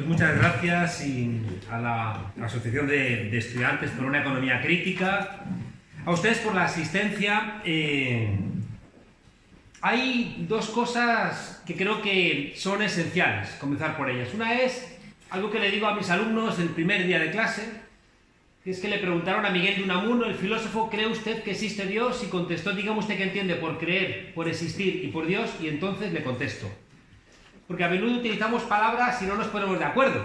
Pues muchas gracias a la Asociación de Estudiantes por una Economía Crítica, a ustedes por la asistencia. Hay dos cosas que creo que son esenciales, comenzar por ellas. Una es algo que le digo a mis alumnos el primer día de clase, que es que le preguntaron a Miguel de Unamuno, el filósofo: ¿cree usted que existe Dios? Y contestó: dígame usted qué entiende por creer, por existir y por Dios, y entonces le contesto. Porque a menudo utilizamos palabras y no nos ponemos de acuerdo.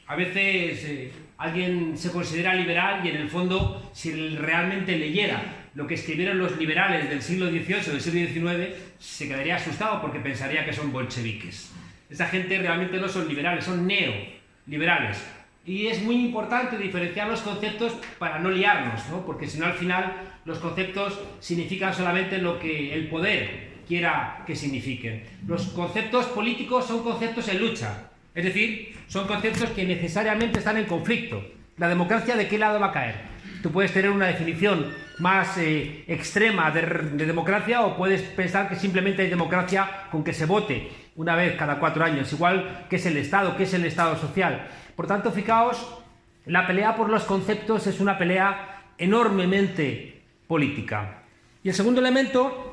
A veces alguien se considera liberal y en el fondo, si realmente leyera lo que escribieron los liberales del siglo XVIII o del siglo XIX, se quedaría asustado porque pensaría que son bolcheviques. Esa gente realmente no son liberales, son neoliberales. Y es muy importante diferenciar los conceptos para no liarnos, ¿no? Porque si no, al final los conceptos significan solamente lo que el poder quiera que signifiquen. Los conceptos políticos son conceptos en lucha, es decir, son conceptos que necesariamente están en conflicto. ¿La democracia de qué lado va a caer? Tú puedes tener una definición más extrema de democracia, o puedes pensar que simplemente hay democracia con que se vote una vez cada 4 años, igual que es el Estado, que es el Estado social. Por tanto, fijaos, la pelea por los conceptos es una pelea enormemente política. Y el segundo elemento: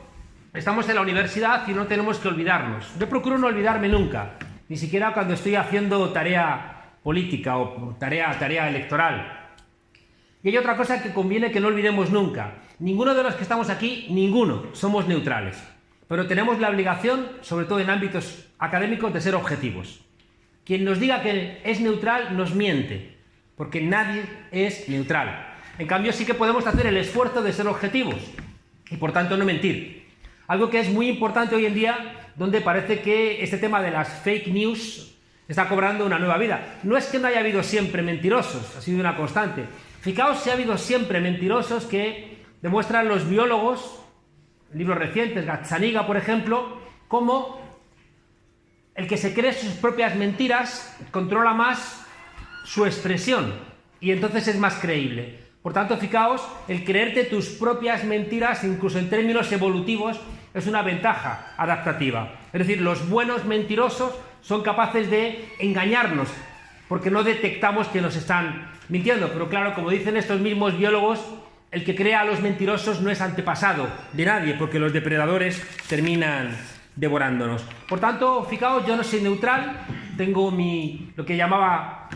estamos en la universidad y no tenemos que olvidarnos. Yo procuro no olvidarme nunca, ni siquiera cuando estoy haciendo tarea política o tarea electoral. Y hay otra cosa que conviene que no olvidemos nunca. Ninguno de los que estamos aquí, ninguno, somos neutrales. Pero tenemos la obligación, sobre todo en ámbitos académicos, de ser objetivos. Quien nos diga que es neutral nos miente, porque nadie es neutral. En cambio, sí que podemos hacer el esfuerzo de ser objetivos y, por tanto, no mentir. Algo que es muy importante hoy en día, donde parece que este tema de las fake news está cobrando una nueva vida. No es que no haya habido siempre mentirosos, ha sido una constante. Fijaos si ha habido siempre mentirosos que demuestran los biólogos, en libros recientes, Gazzaniga, por ejemplo, cómo el que se cree sus propias mentiras controla más su expresión y entonces es más creíble. Por tanto, fijaos, el creerte tus propias mentiras, incluso en términos evolutivos, es una ventaja adaptativa. Es decir, los buenos mentirosos son capaces de engañarnos, porque no detectamos que nos están mintiendo. Pero claro, como dicen estos mismos biólogos, el que crea a los mentirosos no es antepasado de nadie, porque los depredadores terminan devorándonos. Por tanto, fijaos, yo no soy neutral, tengo lo que llamaba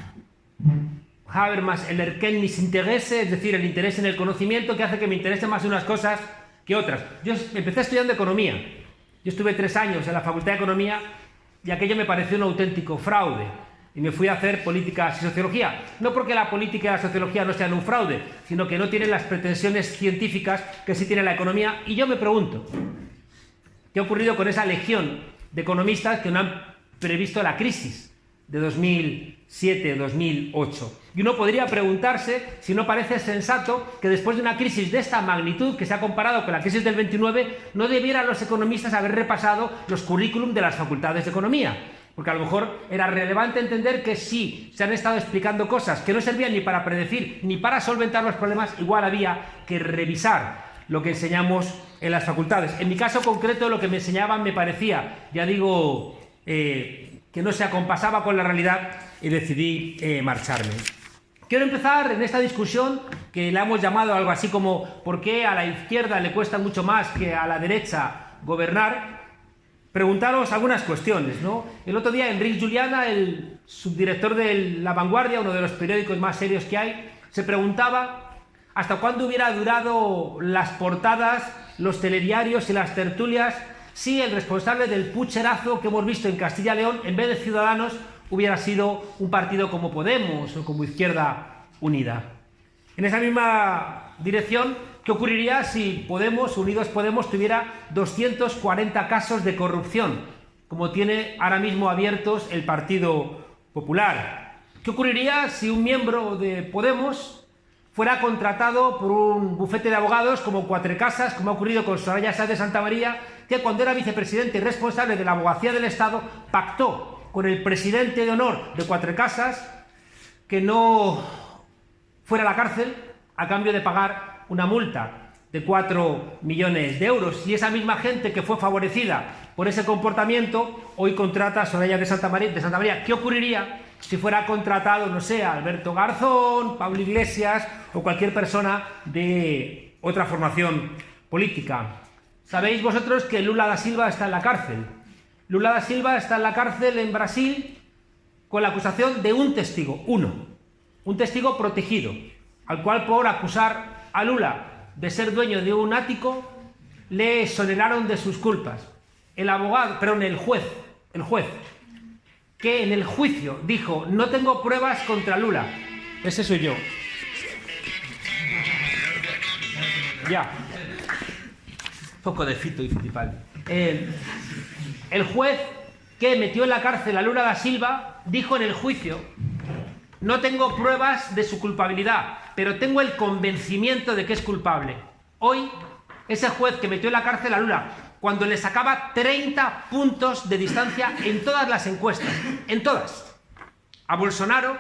Habermas el Erkenntnisinteresse, es decir, el interés en el conocimiento, que hace que me interesen más unas cosas que otras. Yo empecé estudiando economía. Yo estuve 3 años en la Facultad de Economía y aquello me pareció un auténtico fraude. Y me fui a hacer políticas y sociología. No porque la política y la sociología no sean un fraude, sino que no tienen las pretensiones científicas que sí tiene la economía. Y yo me pregunto, ¿qué ha ocurrido con esa legión de economistas que no han previsto la crisis de 2007-2008? Y uno podría preguntarse si no parece sensato que después de una crisis de esta magnitud, que se ha comparado con la crisis del 29, no debieran los economistas haber repasado los currículum de las facultades de economía. Porque a lo mejor era relevante entender que si se han estado explicando cosas que no servían ni para predecir ni para solventar los problemas, igual había que revisar lo que enseñamos en las facultades. En mi caso concreto, lo que me enseñaban me parecía, ya digo, que no se acompasaba con la realidad, y decidí marcharme. Quiero empezar en esta discusión que la hemos llamado algo así como ¿por qué a la izquierda le cuesta mucho más que a la derecha gobernar? Preguntaros algunas cuestiones, ¿no? El otro día Enric Juliana, el subdirector de La Vanguardia, uno de los periódicos más serios que hay, se preguntaba hasta cuándo hubiera durado las portadas, los telediarios y las tertulias si el responsable del pucherazo que hemos visto en Castilla y León, en vez de Ciudadanos, hubiera sido un partido como Podemos o como Izquierda Unida. En esa misma dirección, ¿qué ocurriría si Unidos Podemos, tuviera 240 casos de corrupción, como tiene ahora mismo abiertos el Partido Popular? ¿Qué ocurriría si un miembro de Podemos fuera contratado por un bufete de abogados como Cuatrecasas, como ha ocurrido con Soraya Sáenz de Santamaría, que cuando era vicepresidente y responsable de la abogacía del Estado, pactó con el presidente de honor de Cuatrecasas que no fuera a la cárcel a cambio de pagar una multa de 4 millones de euros? Y esa misma gente que fue favorecida por ese comportamiento hoy contrata a Soraya de Santamaría. ¿Qué ocurriría si fuera contratado, no sé, Alberto Garzón, Pablo Iglesias o cualquier persona de otra formación política. Sabéis vosotros que Lula da Silva está en la cárcel. Lula da Silva está en la cárcel en Brasil con la acusación de un testigo, un testigo protegido, al cual por acusar a Lula de ser dueño de un ático le exoneraron de sus culpas. El juez, que en el juicio dijo: no tengo pruebas contra Lula. Ese soy yo. Ya. Poco de Fito y Fittipaldi. El juez que metió en la cárcel a Lula da Silva dijo en el juicio: no tengo pruebas de su culpabilidad, pero tengo el convencimiento de que es culpable. Hoy, ese juez que metió en la cárcel a Lula, cuando le sacaba 30 puntos de distancia en todas las encuestas, en todas, a Bolsonaro,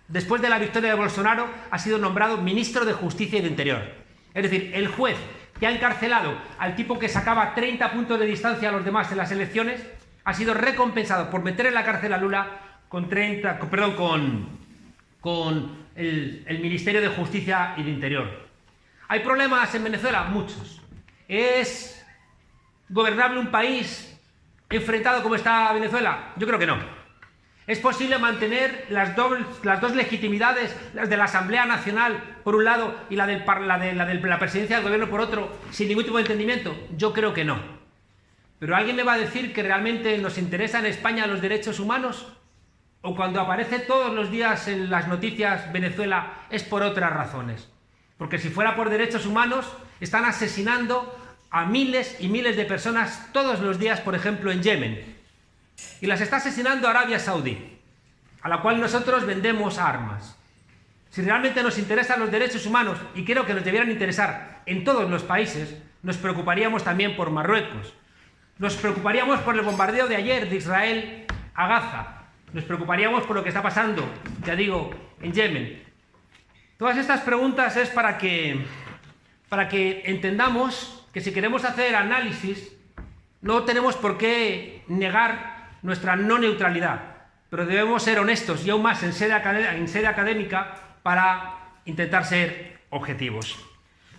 después de la victoria de Bolsonaro, ha sido nombrado ministro de Justicia y de Interior. Es decir, el juez que ha encarcelado al tipo que sacaba 30 puntos de distancia a los demás en las elecciones ha sido recompensado por meter en la cárcel a Lula con el Ministerio de Justicia y de Interior. ¿Hay problemas en Venezuela? Muchos. ¿Es gobernable un país enfrentado como está Venezuela? Yo creo que no. ¿Es posible mantener las dos legitimidades, las de la Asamblea Nacional por un lado y la de la presidencia del gobierno por otro, sin ningún tipo de entendimiento? Yo creo que no. ¿Pero alguien me va a decir que realmente nos interesa en España los derechos humanos? ¿O cuando aparece todos los días en las noticias Venezuela es por otras razones? Porque si fuera por derechos humanos, están asesinando a miles y miles de personas todos los días, por ejemplo, en Yemen. Y las está asesinando Arabia Saudí, a la cual nosotros vendemos armas. Si realmente nos interesan los derechos humanos, y creo que nos debieran interesar en todos los países, nos preocuparíamos también por Marruecos. Nos preocuparíamos por el bombardeo de ayer de Israel a Gaza. Nos preocuparíamos por lo que está pasando, ya digo, en Yemen. Todas estas preguntas es para que entendamos que si queremos hacer análisis, no tenemos por qué negar nuestra no neutralidad, pero debemos ser honestos y aún más en sede académica para intentar ser objetivos.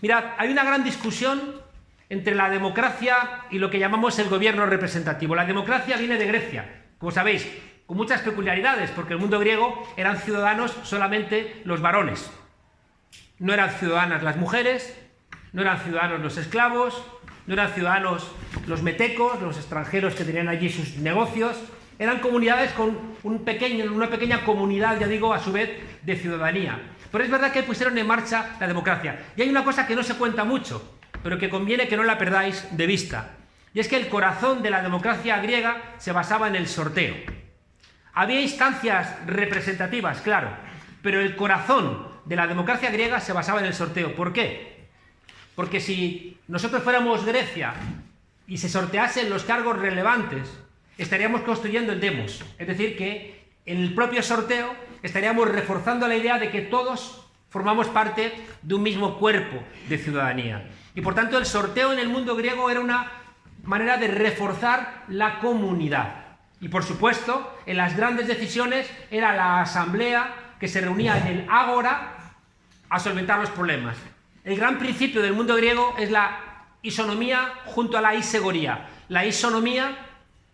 Mirad, hay una gran discusión entre la democracia y lo que llamamos el gobierno representativo. La democracia viene de Grecia, como sabéis, con muchas peculiaridades, porque en el mundo griego eran ciudadanos solamente los varones. No eran ciudadanas las mujeres, no eran ciudadanos los esclavos, no eran ciudadanos los metecos, los extranjeros que tenían allí sus negocios. Eran comunidades con una pequeña comunidad, ya digo, a su vez, de ciudadanía. Pero es verdad que pusieron en marcha la democracia. Y hay una cosa que no se cuenta mucho, pero que conviene que no la perdáis de vista. Y es que el corazón de la democracia griega se basaba en el sorteo. Había instancias representativas, claro, pero el corazón de la democracia griega se basaba en el sorteo. ¿Por qué? Porque si nosotros fuéramos Grecia y se sorteasen los cargos relevantes, estaríamos construyendo el demos. Es decir, que en el propio sorteo estaríamos reforzando la idea de que todos formamos parte de un mismo cuerpo de ciudadanía. Y por tanto el sorteo en el mundo griego era una manera de reforzar la comunidad. Y por supuesto, en las grandes decisiones era la asamblea que se reunía en el ágora a solventar los problemas. El gran principio del mundo griego es la isonomía junto a la isegoría. La isonomía,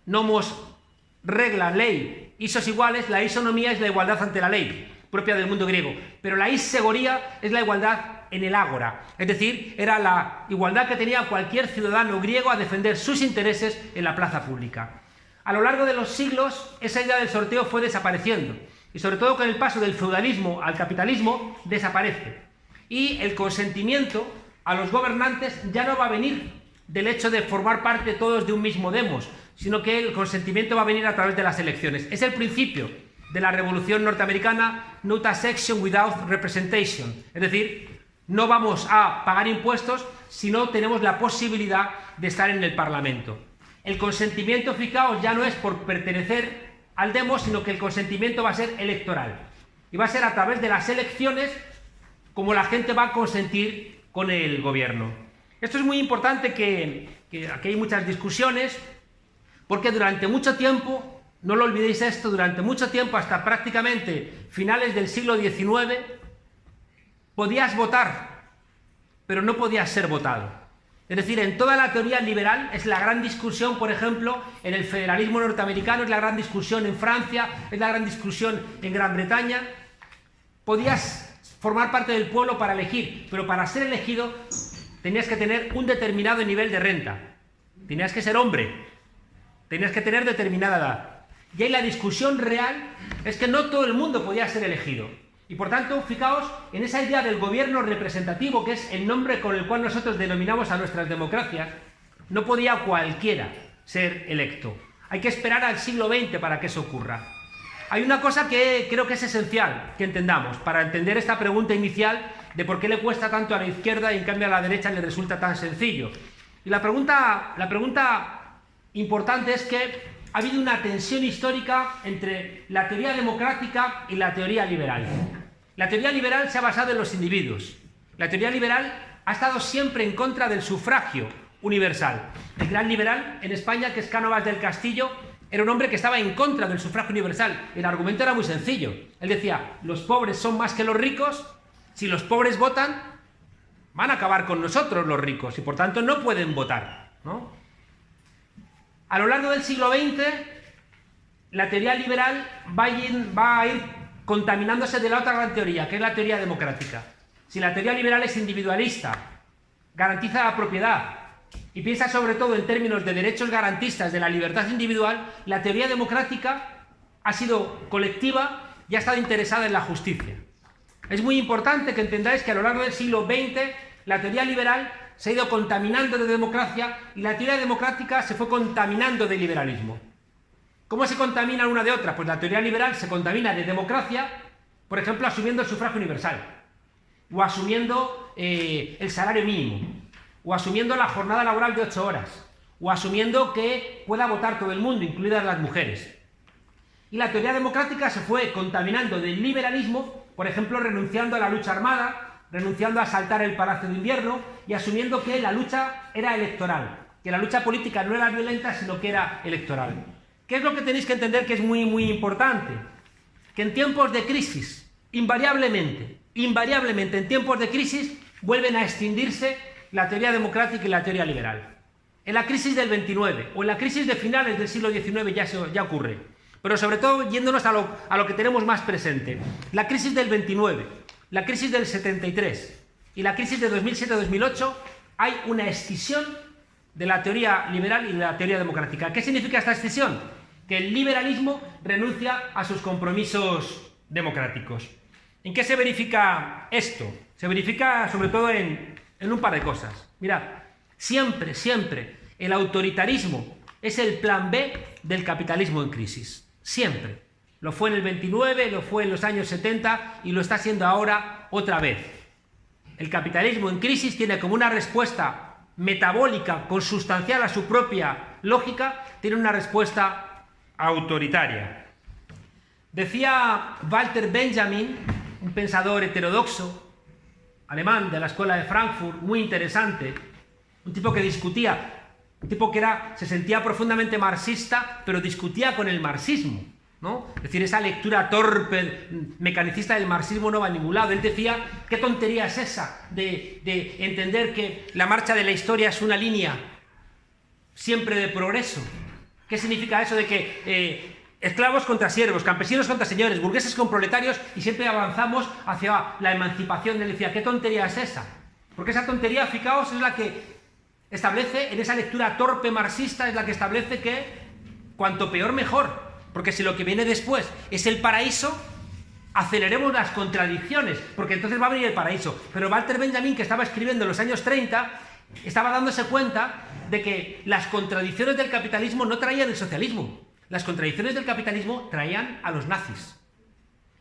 nomos, regla, ley, isos iguales, la isonomía es la igualdad ante la ley, propia del mundo griego. Pero la isegoría es la igualdad en el ágora. Es decir, era la igualdad que tenía cualquier ciudadano griego a defender sus intereses en la plaza pública. A lo largo de los siglos, esa idea del sorteo fue desapareciendo. Y sobre todo con el paso del feudalismo al capitalismo, desaparece. Y el consentimiento a los gobernantes ya no va a venir del hecho de formar parte todos de un mismo demos, sino que el consentimiento va a venir a través de las elecciones. Es el principio de la Revolución Norteamericana, no taxation without representation. Es decir, no vamos a pagar impuestos si no tenemos la posibilidad de estar en el Parlamento. El consentimiento, fijaos, ya no es por pertenecer al demos, sino que el consentimiento va a ser electoral. Y va a ser a través de las elecciones como la gente va a consentir con el gobierno. Esto es muy importante, que aquí hay muchas discusiones, porque durante mucho tiempo no lo olvidéis esto, durante mucho tiempo, hasta prácticamente finales del siglo XIX, podías votar, pero no podías ser votado. Es decir, en toda la teoría liberal es la gran discusión, por ejemplo, en el federalismo norteamericano, es la gran discusión en Francia, es la gran discusión en Gran Bretaña. Podías formar parte del pueblo para elegir, pero para ser elegido tenías que tener un determinado nivel de renta. Tenías que ser hombre, tenías que tener determinada edad. Y ahí la discusión real es que no todo el mundo podía ser elegido. Y por tanto, fijaos en esa idea del gobierno representativo, que es el nombre con el cual nosotros denominamos a nuestras democracias, no podía cualquiera ser electo. Hay que esperar al siglo XX para que eso ocurra. Hay una cosa que creo que es esencial que entendamos, para entender esta pregunta inicial de por qué le cuesta tanto a la izquierda y en cambio a la derecha le resulta tan sencillo. Y la pregunta importante es que ha habido una tensión histórica entre la teoría democrática y la teoría liberal. La teoría liberal se ha basado en los individuos. La teoría liberal ha estado siempre en contra del sufragio universal. El gran liberal en España, que es Cánovas del Castillo, era un hombre que estaba en contra del sufragio universal. El argumento era muy sencillo. Él decía, los pobres son más que los ricos, si los pobres votan, van a acabar con nosotros los ricos y por tanto no pueden votar, ¿no? A lo largo del siglo XX, la teoría liberal va a ir contaminándose de la otra gran teoría, que es la teoría democrática. Si la teoría liberal es individualista, garantiza la propiedad y piensa sobre todo en términos de derechos garantistas de la libertad individual, la teoría democrática ha sido colectiva y ha estado interesada en la justicia. Es muy importante que entendáis que a lo largo del siglo XX la teoría liberal se ha ido contaminando de democracia y la teoría democrática se fue contaminando de liberalismo. ¿Cómo se contamina una de otra? Pues la teoría liberal se contamina de democracia, por ejemplo, asumiendo el sufragio universal, o asumiendo el salario mínimo, o asumiendo la jornada laboral de 8 horas, o asumiendo que pueda votar todo el mundo, incluidas las mujeres. Y la teoría democrática se fue contaminando del liberalismo, por ejemplo, renunciando a la lucha armada, renunciando a asaltar el Palacio de Invierno y asumiendo que la lucha era electoral, que la lucha política no era violenta, sino que era electoral. ¿Qué es lo que tenéis que entender que es muy, muy importante? Que en tiempos de crisis, invariablemente, en tiempos de crisis, vuelven a extinguirse la teoría democrática y la teoría liberal. En la crisis del 29 o en la crisis de finales del siglo XIX ya ocurre, pero sobre todo yéndonos a lo que tenemos más presente. La crisis del 29, la crisis del 73 y la crisis de 2007-2008, hay una escisión de la teoría liberal y de la teoría democrática. ¿Qué significa esta escisión? Que el liberalismo renuncia a sus compromisos democráticos. ¿En qué se verifica esto? Se verifica sobre todo en un par de cosas. Mirad, siempre el autoritarismo es el plan B del capitalismo en crisis. Siempre. Lo fue en el 29, lo fue en los años 70 y lo está siendo ahora otra vez. El capitalismo en crisis tiene como una respuesta metabólica, consustancial a su propia lógica, tiene una respuesta autoritaria. Decía Walter Benjamin, un pensador heterodoxo, alemán de la escuela de Frankfurt, muy interesante, un tipo que discutía, un tipo que se sentía profundamente marxista, pero discutía con el marxismo, ¿no? Es decir, esa lectura torpe, mecanicista del marxismo no va a ningún lado. Él decía, ¿qué tontería es esa de entender que la marcha de la historia es una línea siempre de progreso? ¿Qué significa eso de que esclavos contra siervos, campesinos contra señores, burgueses con proletarios y siempre avanzamos hacia la emancipación? Él decía, ¿qué tontería es esa? Porque esa tontería, fijaos, es la que establece, en esa lectura torpe marxista, es la que establece que cuanto peor mejor, porque si lo que viene después es el paraíso, aceleremos las contradicciones, porque entonces va a venir el paraíso. Pero Walter Benjamin, que estaba escribiendo en los años 30, estaba dándose cuenta de que las contradicciones del capitalismo no traían el socialismo. Las contradicciones del capitalismo traían a los nazis.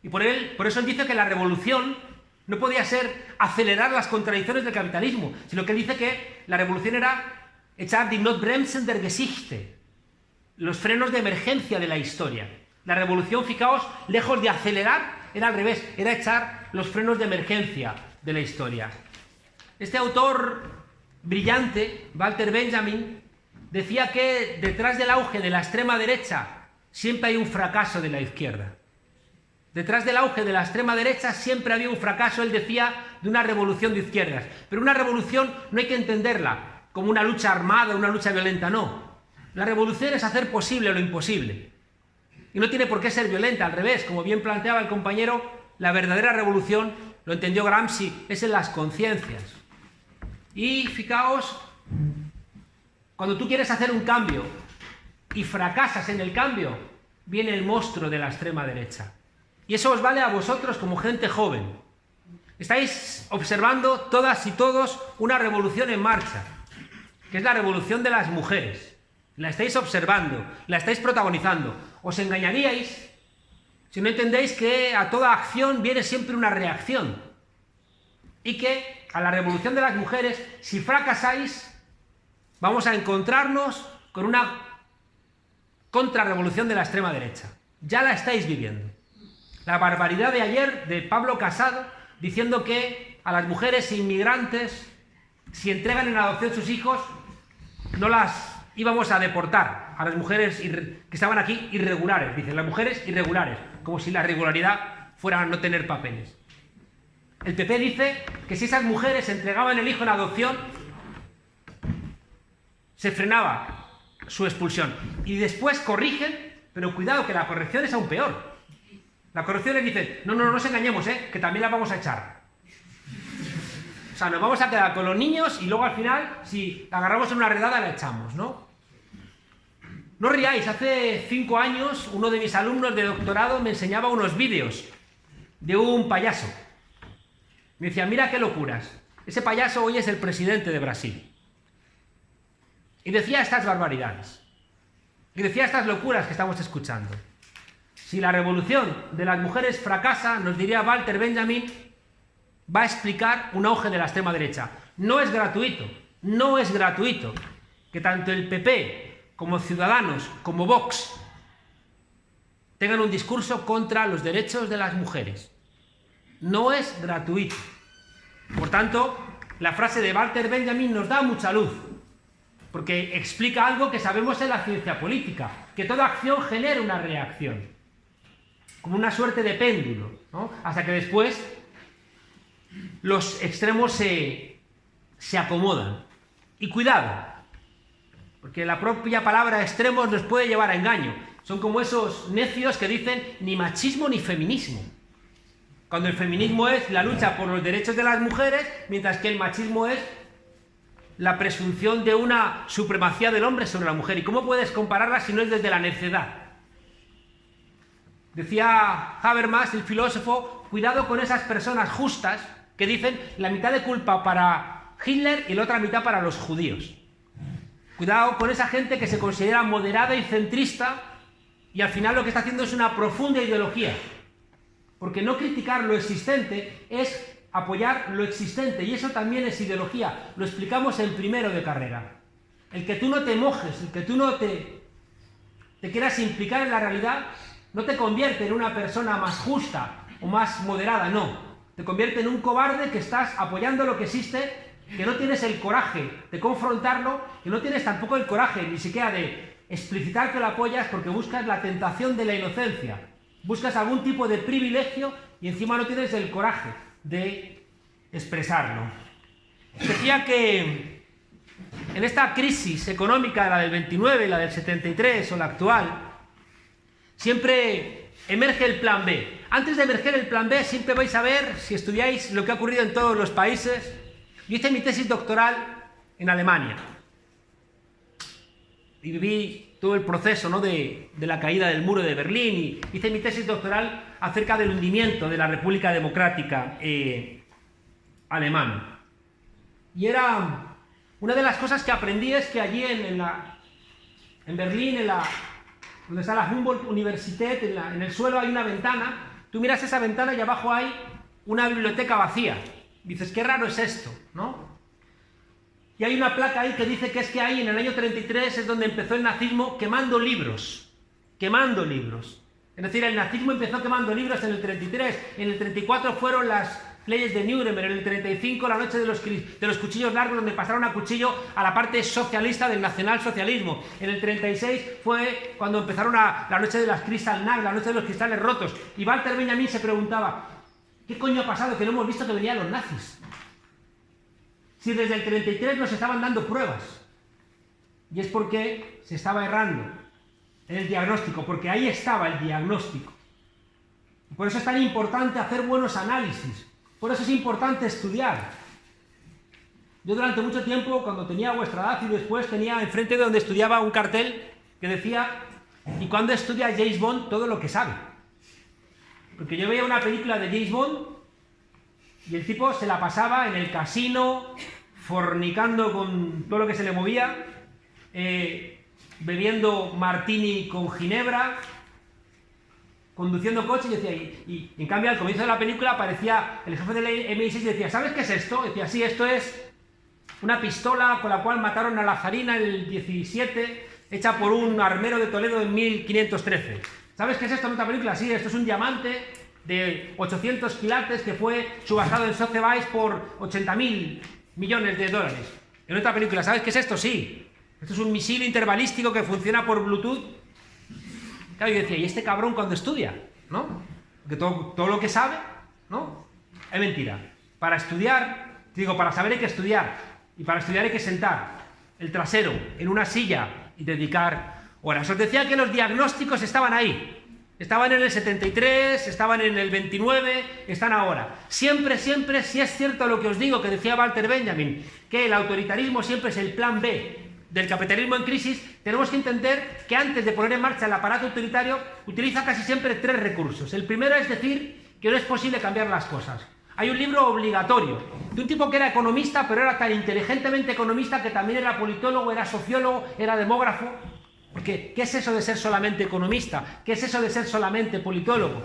Y por eso él dice que la revolución no podía ser acelerar las contradicciones del capitalismo, sino que él dice que la revolución era echar die Notbremsen der Geschichte, los frenos de emergencia de la historia. La revolución, fijaos, lejos de acelerar, era al revés, era echar los frenos de emergencia de la historia. Este autor brillante, Walter Benjamin, decía que detrás del auge de la extrema derecha siempre hay un fracaso de la izquierda. Detrás del auge de la extrema derecha siempre había un fracaso, él decía, de una revolución de izquierdas. Pero una revolución no hay que entenderla como una lucha armada, una lucha violenta, no. La revolución es hacer posible lo imposible. Y no tiene por qué ser violenta, al revés, como bien planteaba el compañero, la verdadera revolución, lo entendió Gramsci, es en las conciencias. Y fijaos, cuando tú quieres hacer un cambio y fracasas en el cambio, viene el monstruo de la extrema derecha. Y eso os vale a vosotros como gente joven. Estáis observando todas y todos una revolución en marcha, que es la revolución de las mujeres. La estáis observando, la estáis protagonizando. Os engañaríais si no entendéis que a toda acción viene siempre una reacción. Y que a la revolución de las mujeres, si fracasáis, vamos a encontrarnos con una contrarrevolución de la extrema derecha. Ya la estáis viviendo. La barbaridad de ayer de Pablo Casado diciendo que a las mujeres inmigrantes, si entregan en adopción sus hijos, no las íbamos a deportar, a las mujeres que estaban aquí irregulares, dicen, las mujeres irregulares, como si la regularidad fuera no tener papeles. El PP dice que si esas mujeres entregaban el hijo en adopción, se frenaba su expulsión. Y después corrigen, pero cuidado que la corrección es aún peor. La corrección les dice, no nos engañemos, que también la vamos a echar. O sea, nos vamos a quedar con los niños y luego al final, si la agarramos en una redada, la echamos, ¿no? No os riáis, hace 5 años uno de mis alumnos de doctorado me enseñaba unos vídeos de un payaso. Me decía, mira qué locuras. Ese payaso hoy es el presidente de Brasil. Y decía estas barbaridades. Y decía estas locuras que estamos escuchando. Si la revolución de las mujeres fracasa, nos diría Walter Benjamin, va a explicar un auge de la extrema derecha. No es gratuito que tanto el PP como Ciudadanos, como Vox, tengan un discurso contra los derechos de las mujeres. No es gratuito. Por tanto, la frase de Walter Benjamin nos da mucha luz, porque explica algo que sabemos en la ciencia política, que toda acción genera una reacción, como una suerte de péndulo, ¿no? Hasta que después los extremos se acomodan. Y cuidado, porque la propia palabra extremos nos puede llevar a engaño. Son como esos necios que dicen ni machismo ni feminismo. Cuando el feminismo es la lucha por los derechos de las mujeres, mientras que el machismo es la presunción de una supremacía del hombre sobre la mujer. ¿Y cómo puedes compararla si no es desde la necedad? Decía Habermas, el filósofo, cuidado con esas personas justas que dicen la mitad de culpa para Hitler y la otra mitad para los judíos. Cuidado con esa gente que se considera moderada y centrista y al final lo que está haciendo es una profunda ideología. Porque no criticar lo existente es apoyar lo existente y eso también es ideología. Lo explicamos en primero de carrera. El que tú no te mojes, el que tú no te quieras implicar en la realidad no te convierte en una persona más justa o más moderada, no. Te convierte en un cobarde que estás apoyando lo que existe, que no tienes el coraje de confrontarlo, que no tienes tampoco el coraje ni siquiera de explicitar que lo apoyas porque buscas la tentación de la inocencia, buscas algún tipo de privilegio y encima no tienes el coraje de expresarlo. Decía que en esta crisis económica, la del 29, la del 73 o la actual, siempre emerge el plan B. Antes de emerger el plan B, siempre vais a ver, si estudiáis lo que ha ocurrido en todos los países. Yo hice mi tesis doctoral en Alemania y viví todo el proceso, ¿no?, de la caída del muro de Berlín y hice mi tesis doctoral acerca del hundimiento de la República Democrática alemana. Y era una de las cosas que aprendí es que allí en Berlín, donde está la Humboldt Universität, en el suelo hay una ventana. Tú miras esa ventana y abajo hay una biblioteca vacía. Dices, qué raro es esto, ¿no? Y hay una placa ahí que dice que es que ahí en el año 33 es donde empezó el nazismo quemando libros. Quemando libros. Es decir, el nazismo empezó quemando libros en el 33. En el 34 fueron las leyes de Nuremberg, en el 35 la noche de los cuchillos largos, donde pasaron a cuchillo a la parte socialista del nacionalsocialismo. En el 36 fue cuando empezaron la noche de las Kristallnacht, la noche de los cristales rotos. Y Walter Benjamin se preguntaba, ¿qué coño ha pasado que no hemos visto que venían los nazis? Si desde el 33 nos estaban dando pruebas. Y es porque se estaba errando en el diagnóstico, porque ahí estaba el diagnóstico. Por eso es tan importante hacer buenos análisis, por eso es importante estudiar. Yo durante mucho tiempo, cuando tenía vuestra edad y después, tenía enfrente de donde estudiaba un cartel que decía, y cuando estudia James Bond todo lo que sabe. Porque yo veía una película de James Bond y el tipo se la pasaba en el casino, fornicando con todo lo que se le movía, bebiendo martini con ginebra, conduciendo coche, y decía, y en cambio al comienzo de la película aparecía el jefe del MI6 y decía, ¿sabes qué es esto? Y decía, sí, esto es una pistola con la cual mataron a Lazarina en el 17, hecha por un armero de Toledo en 1513. ¿Sabes qué es esto en otra película? Sí, esto es un diamante de 800 quilates que fue subastado en Sotheby's por 80.000 millones de dólares. En otra película, ¿sabes qué es esto? Sí, esto es un misil interbalístico que funciona por Bluetooth. Claro, yo decía, ¿y este cabrón cuando estudia? ¿No? Porque todo lo que sabe, ¿no? Es mentira. Para estudiar, digo, para saber hay que estudiar. Y para estudiar hay que sentar el trasero en una silla y dedicar horas. Os decía que los diagnósticos estaban ahí. Estaban en el 73, estaban en el 29, están ahora. Siempre, siempre, si es cierto lo que os digo, que decía Walter Benjamin, que el autoritarismo siempre es el plan B del capitalismo en crisis, tenemos que entender que antes de poner en marcha el aparato autoritario, utiliza casi siempre 3 recursos. El primero es decir que no es posible cambiar las cosas. Hay un libro obligatorio de un tipo que era economista, pero era tan inteligentemente economista que también era politólogo, era sociólogo, era demógrafo. Porque, ¿qué es eso de ser solamente economista? ¿Qué es eso de ser solamente politólogo?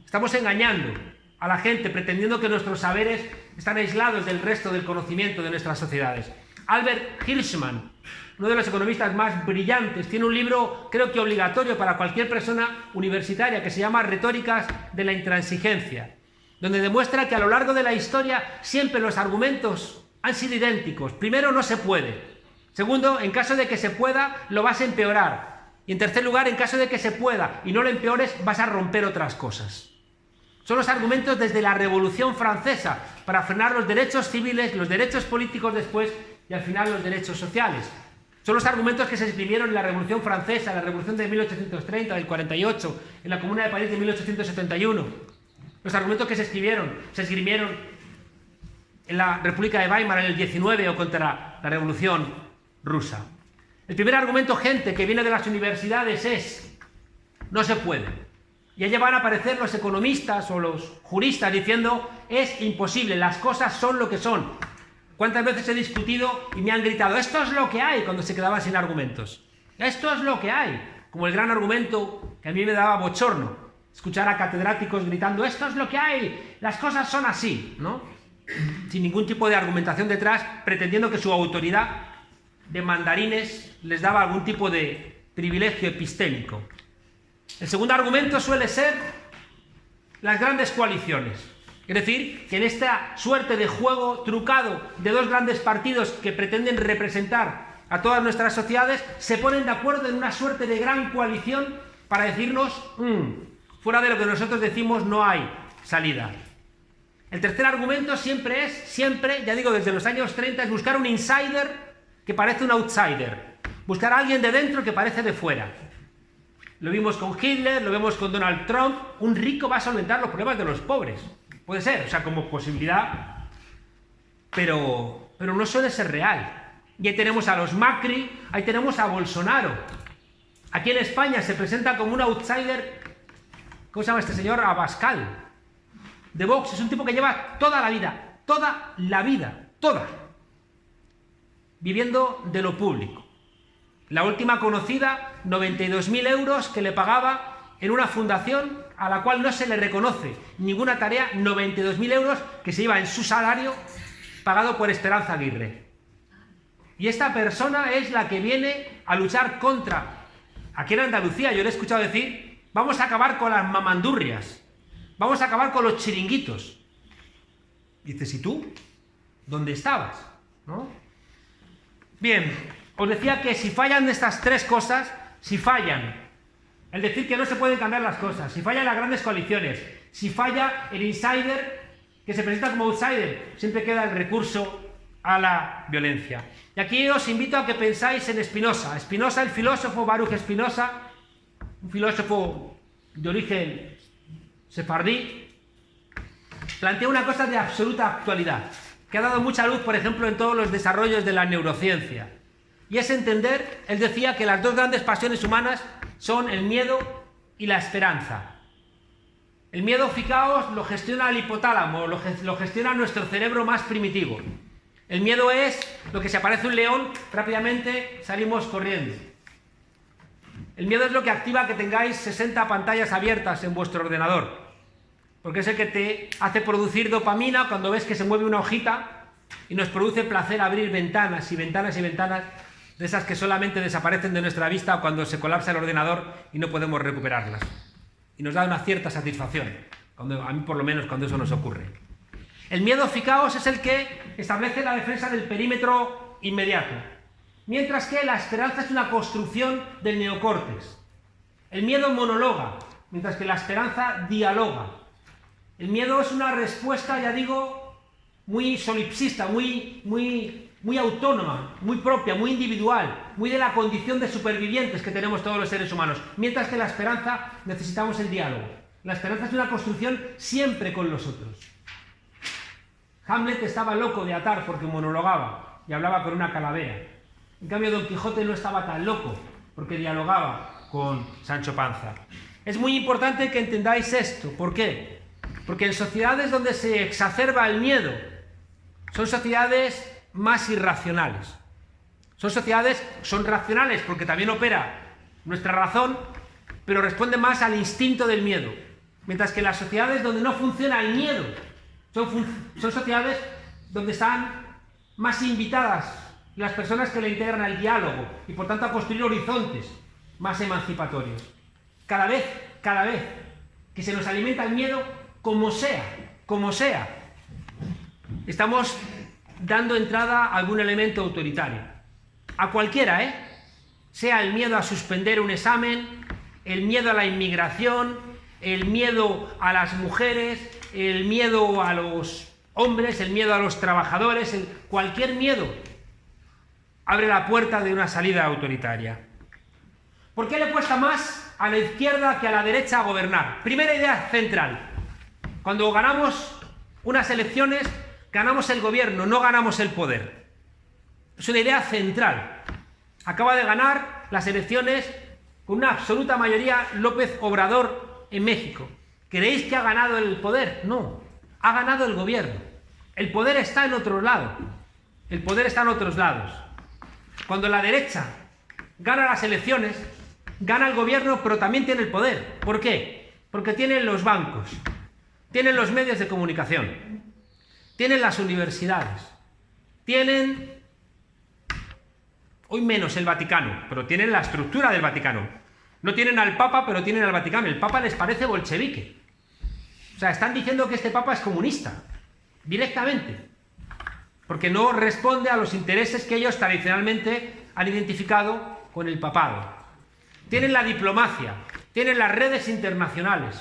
Estamos engañando a la gente, pretendiendo que nuestros saberes están aislados del resto del conocimiento de nuestras sociedades. Albert Hirschman, uno de los economistas más brillantes, tiene un libro, creo que obligatorio para cualquier persona universitaria, que se llama Retóricas de la Intransigencia, donde demuestra que a lo largo de la historia siempre los argumentos han sido idénticos. Primero, no se puede. Segundo, en caso de que se pueda, lo vas a empeorar. Y en tercer lugar, en caso de que se pueda y no lo empeores, vas a romper otras cosas. Son los argumentos desde la Revolución Francesa para frenar los derechos civiles, los derechos políticos después y al final los derechos sociales. Son los argumentos que se escribieron en la Revolución Francesa, en la Revolución de 1830, del 48, en la Comuna de París de 1871. Los argumentos que se escribieron en la República de Weimar en el 19 o contra la Revolución Rusa. El primer argumento, gente, que viene de las universidades es: no se puede. Y allí van a aparecer los economistas o los juristas diciendo: es imposible, las cosas son lo que son. ¿Cuántas veces he discutido y me han gritado: esto es lo que hay, cuando se quedaban sin argumentos? Esto es lo que hay. Como el gran argumento que a mí me daba bochorno, escuchar a catedráticos gritando: esto es lo que hay, las cosas son así, ¿no? Sin ningún tipo de argumentación detrás, pretendiendo que su autoridad de mandarines les daba algún tipo de privilegio epistémico. El segundo argumento suele ser las grandes coaliciones. Es decir, que en esta suerte de juego trucado de dos grandes partidos que pretenden representar a todas nuestras sociedades, se ponen de acuerdo en una suerte de gran coalición para decirnos: fuera de lo que nosotros decimos no hay salida. El tercer argumento siempre, ya digo, desde los años 30, es buscar un insider que parece un outsider. Buscar a alguien de dentro que parece de fuera. Lo vimos con Hitler, lo vemos con Donald Trump. Un rico va a solventar los problemas de los pobres. Puede ser, o sea, como posibilidad, pero no suele ser real. Y ahí tenemos a los Macri, ahí tenemos a Bolsonaro. Aquí en España se presenta como un outsider, ¿cómo se llama este señor? Abascal, de Vox. Es un tipo que lleva toda la vida, viviendo de lo público. La última conocida, 92.000 euros que le pagaba en una fundación a la cual no se le reconoce ninguna tarea, 92.000 euros que se lleva en su salario pagado por Esperanza Aguirre. Y esta persona es la que viene a luchar contra, aquí en Andalucía yo le he escuchado decir: vamos a acabar con las mamandurrias, vamos a acabar con los chiringuitos. Y dices, ¿y tú? ¿Dónde estabas? ¿No? Bien, os decía que si fallan estas tres cosas, si fallan el decir que no se pueden cambiar las cosas, si fallan las grandes coaliciones, si falla el insider que se presenta como outsider, siempre queda el recurso a la violencia. Y aquí os invito a que pensáis en Spinoza. Spinoza, el filósofo Baruch Spinoza, un filósofo de origen sefardí, plantea una cosa de absoluta actualidad, que ha dado mucha luz, por ejemplo, en todos los desarrollos de la neurociencia. Y es entender, él decía que las dos grandes pasiones humanas son el miedo y la esperanza. El miedo, fijaos, lo gestiona el hipotálamo, lo gestiona nuestro cerebro más primitivo. El miedo es lo que si aparece un león, rápidamente salimos corriendo. El miedo es lo que activa que tengáis 60 pantallas abiertas en vuestro ordenador, porque es el que te hace producir dopamina cuando ves que se mueve una hojita y nos produce placer abrir ventanas y ventanas y ventanas de esas que solamente desaparecen de nuestra vista cuando se colapsa el ordenador y no podemos recuperarlas. Y nos da una cierta satisfacción, a mí por lo menos cuando eso nos ocurre. El miedo, fijaos, es el que establece la defensa del perímetro inmediato, mientras que la esperanza es una construcción del neocórtex. El miedo monologa, mientras que la esperanza dialoga. El miedo es una respuesta, ya digo, muy solipsista, muy autónoma, muy propia, muy individual, muy de la condición de supervivientes que tenemos todos los seres humanos, mientras que la esperanza necesitamos el diálogo. La esperanza es una construcción siempre con los otros. Hamlet estaba loco de atar porque monologaba y hablaba con una calavera. En cambio, Don Quijote no estaba tan loco porque dialogaba con Sancho Panza. Es muy importante que entendáis esto. ¿Por qué? Porque en sociedades donde se exacerba el miedo, son sociedades más irracionales. Son racionales porque también opera nuestra razón, pero responden más al instinto del miedo. Mientras que las sociedades donde no funciona el miedo, son sociedades donde están más invitadas las personas que le integran al diálogo y por tanto a construir horizontes más emancipatorios. Cada vez que se nos alimenta el miedo, como sea, estamos dando entrada a algún elemento autoritario. A cualquiera, sea el miedo a suspender un examen, el miedo a la inmigración, el miedo a las mujeres, el miedo a los hombres, el miedo a los trabajadores, cualquier miedo abre la puerta de una salida autoritaria. ¿Por qué le cuesta más a la izquierda que a la derecha gobernar? Primera idea central. Cuando ganamos unas elecciones, ganamos el gobierno, no ganamos el poder. Es una idea central. Acaba de ganar las elecciones con una absoluta mayoría López Obrador en México. ¿Creéis que ha ganado el poder? No, ha ganado el gobierno. El poder está en otro lado. El poder está en otros lados. Cuando la derecha gana las elecciones, gana el gobierno, pero también tiene el poder. ¿Por qué? Porque tienen los bancos, tienen los medios de comunicación, tienen las universidades, tienen, hoy menos el Vaticano, pero tienen la estructura del Vaticano. No tienen al Papa, pero tienen al Vaticano. El Papa les parece bolchevique. O sea, están diciendo que este Papa es comunista, directamente, porque no responde a los intereses que ellos tradicionalmente han identificado con el papado. Tienen la diplomacia, tienen las redes internacionales.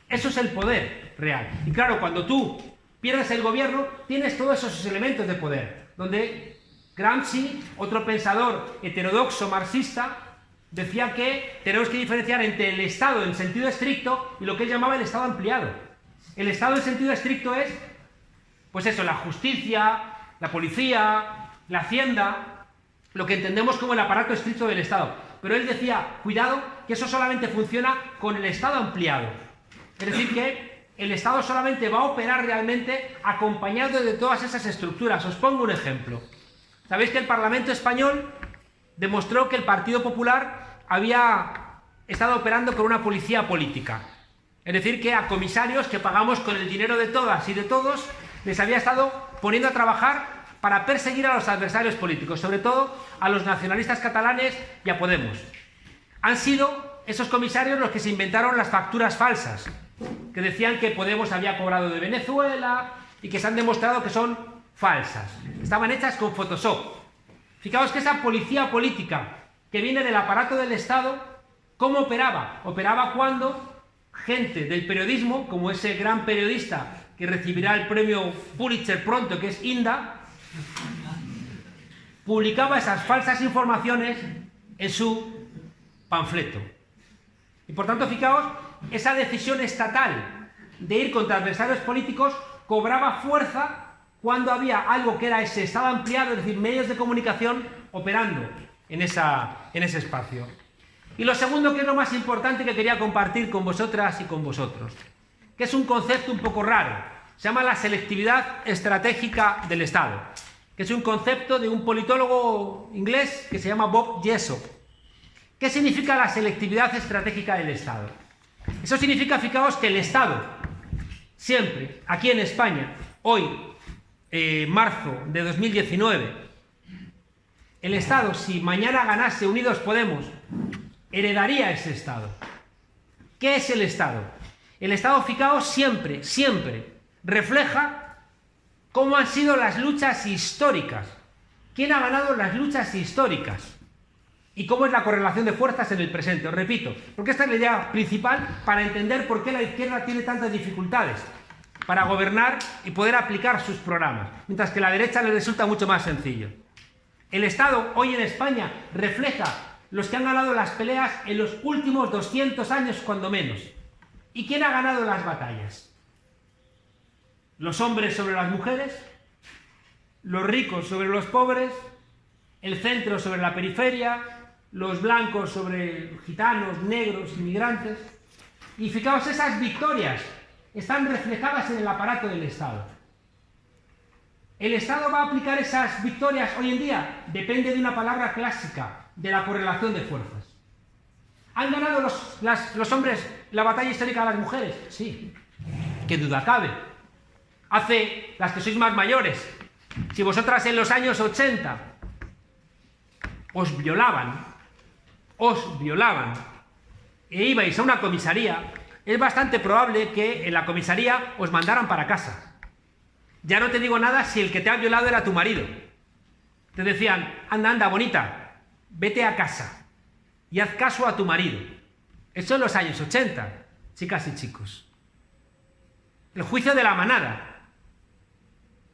Eso es el poder real. Y claro, cuando tú pierdes el gobierno, tienes todos esos elementos de poder, donde Gramsci, otro pensador heterodoxo marxista, decía que tenemos que diferenciar entre el Estado en sentido estricto y lo que él llamaba el Estado ampliado. El Estado en sentido estricto es, pues eso, la justicia, la policía, la hacienda, lo que entendemos como el aparato estricto del Estado. Pero él decía, cuidado, que eso solamente funciona con el Estado ampliado. Es decir, que el Estado solamente va a operar realmente acompañado de todas esas estructuras. Os pongo un ejemplo. ¿Sabéis que el Parlamento español demostró que el Partido Popular había estado operando con una policía política? Es decir, que a comisarios que pagamos con el dinero de todas y de todos, les había estado poniendo a trabajar para perseguir a los adversarios políticos, sobre todo a los nacionalistas catalanes y a Podemos. Han sido esos comisarios los que se inventaron las facturas falsas, que decían que Podemos había cobrado de Venezuela, y que se han demostrado que son falsas. Estaban hechas con Photoshop. Fijaos que esa policía política que viene del aparato del Estado, ¿cómo operaba? Operaba cuando gente del periodismo, como ese gran periodista que recibirá el premio Pulitzer pronto, que es Inda, publicaba esas falsas informaciones en su panfleto. Y por tanto, fijaos, esa decisión estatal de ir contra adversarios políticos cobraba fuerza cuando había algo que era ese Estado ampliado, es decir, medios de comunicación operando en ese espacio. Y lo segundo, que es lo más importante que quería compartir con vosotras y con vosotros, que es un concepto un poco raro, se llama la selectividad estratégica del Estado, que es un concepto de un politólogo inglés que se llama Bob Jessop. ¿Qué significa la selectividad estratégica del Estado? Eso significa, fijaos, que el Estado, siempre, aquí en España, hoy, marzo de 2019, el Estado, si mañana ganase Unidos Podemos, heredaría ese Estado. ¿Qué es el Estado? El Estado, fijaos, siempre, siempre refleja cómo han sido las luchas históricas. ¿Quién ha ganado las luchas históricas? Y cómo es la correlación de fuerzas en el presente. Os repito, porque esta es la idea principal para entender por qué la izquierda tiene tantas dificultades para gobernar y poder aplicar sus programas, mientras que a la derecha le resulta mucho más sencillo. El Estado hoy en España refleja los que han ganado las peleas en los últimos 200 años, cuando menos. ¿Y quién ha ganado las batallas? ¿Los hombres sobre las mujeres? ¿Los ricos sobre los pobres? ¿El centro sobre la periferia? ¿Los blancos sobre gitanos, negros, inmigrantes? Y fijaos, esas victorias están reflejadas en el aparato del Estado. ¿El Estado va a aplicar esas victorias hoy en día? Depende de una palabra clásica, de la correlación de fuerzas. ¿Han ganado los hombres la batalla histórica de las mujeres? Sí, qué duda cabe. Hace, las que sois más mayores, si vosotras en los años 80 os violaban, e ibais a una comisaría, es bastante probable que en la comisaría os mandaran para casa. Ya no te digo nada si el que te ha violado era tu marido. Te decían, anda, anda, bonita, vete a casa y haz caso a tu marido. Eso en los años 80, chicas y chicos. El juicio de la manada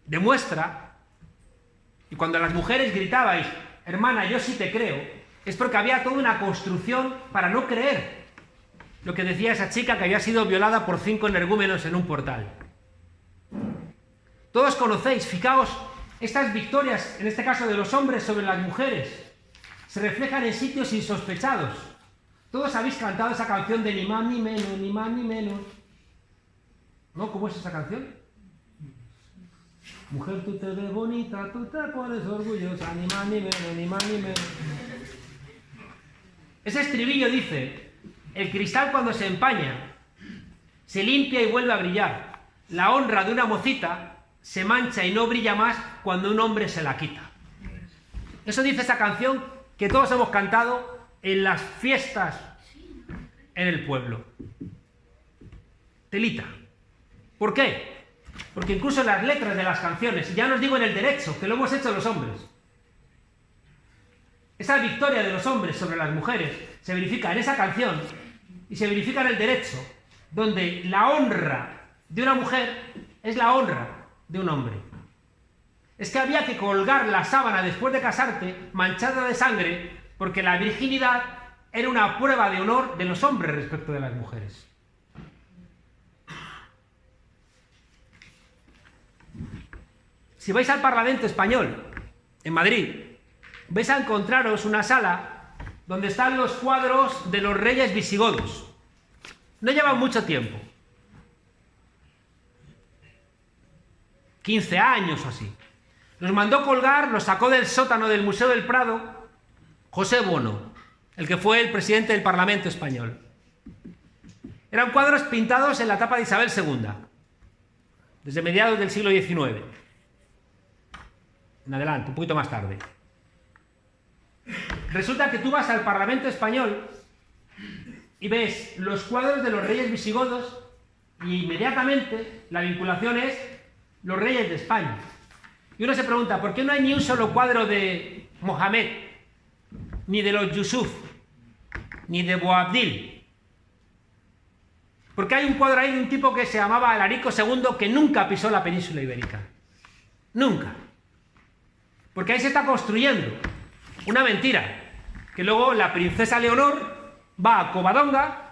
demuestra, y cuando las mujeres gritabais, hermana, yo sí te creo, es porque había toda una construcción para no creer lo que decía esa chica que había sido violada por 5 energúmenos en un portal. Todos conocéis, fijaos, estas victorias, en este caso de los hombres sobre las mujeres, se reflejan en sitios insospechados. Todos habéis cantado esa canción de ni más ni menos, ni más ni menos. ¿No? ¿Cómo es esa canción? Mujer, tú te ves bonita, tú te pones orgullosa, ni más ni menos, ni más ni menos. Ese estribillo dice, el cristal cuando se empaña, se limpia y vuelve a brillar. La honra de una mocita se mancha y no brilla más cuando un hombre se la quita. Eso dice esa canción que todos hemos cantado en las fiestas en el pueblo. Telita. ¿Por qué? Porque incluso en las letras de las canciones, y ya no os digo en el derecho, que lo hemos hecho los hombres, esa victoria de los hombres sobre las mujeres se verifica en esa canción y se verifica en el derecho, donde la honra de una mujer es la honra de un hombre. Es que había que colgar la sábana después de casarte manchada de sangre, porque la virginidad era una prueba de honor de los hombres respecto de las mujeres. Si vais al Parlamento Español, en Madrid, vais a encontraros una sala donde están los cuadros de los reyes visigodos. No llevan mucho tiempo. 15 años o así. Los mandó colgar, los sacó del sótano del Museo del Prado, José Bono, el que fue el presidente del Parlamento Español. Eran cuadros pintados en la etapa de Isabel II, desde mediados del siglo XIX. En adelante, un poquito más tarde. Resulta que tú vas al Parlamento Español y ves los cuadros de los reyes visigodos y inmediatamente la vinculación es los reyes de España. Y uno se pregunta, ¿por qué no hay ni un solo cuadro de Mohamed, ni de los Yusuf, ni de Boabdil? Porque hay un cuadro ahí de un tipo que se llamaba Alarico II que nunca pisó la península ibérica. Nunca. Porque ahí se está construyendo una mentira, que luego la princesa Leonor va a Covadonga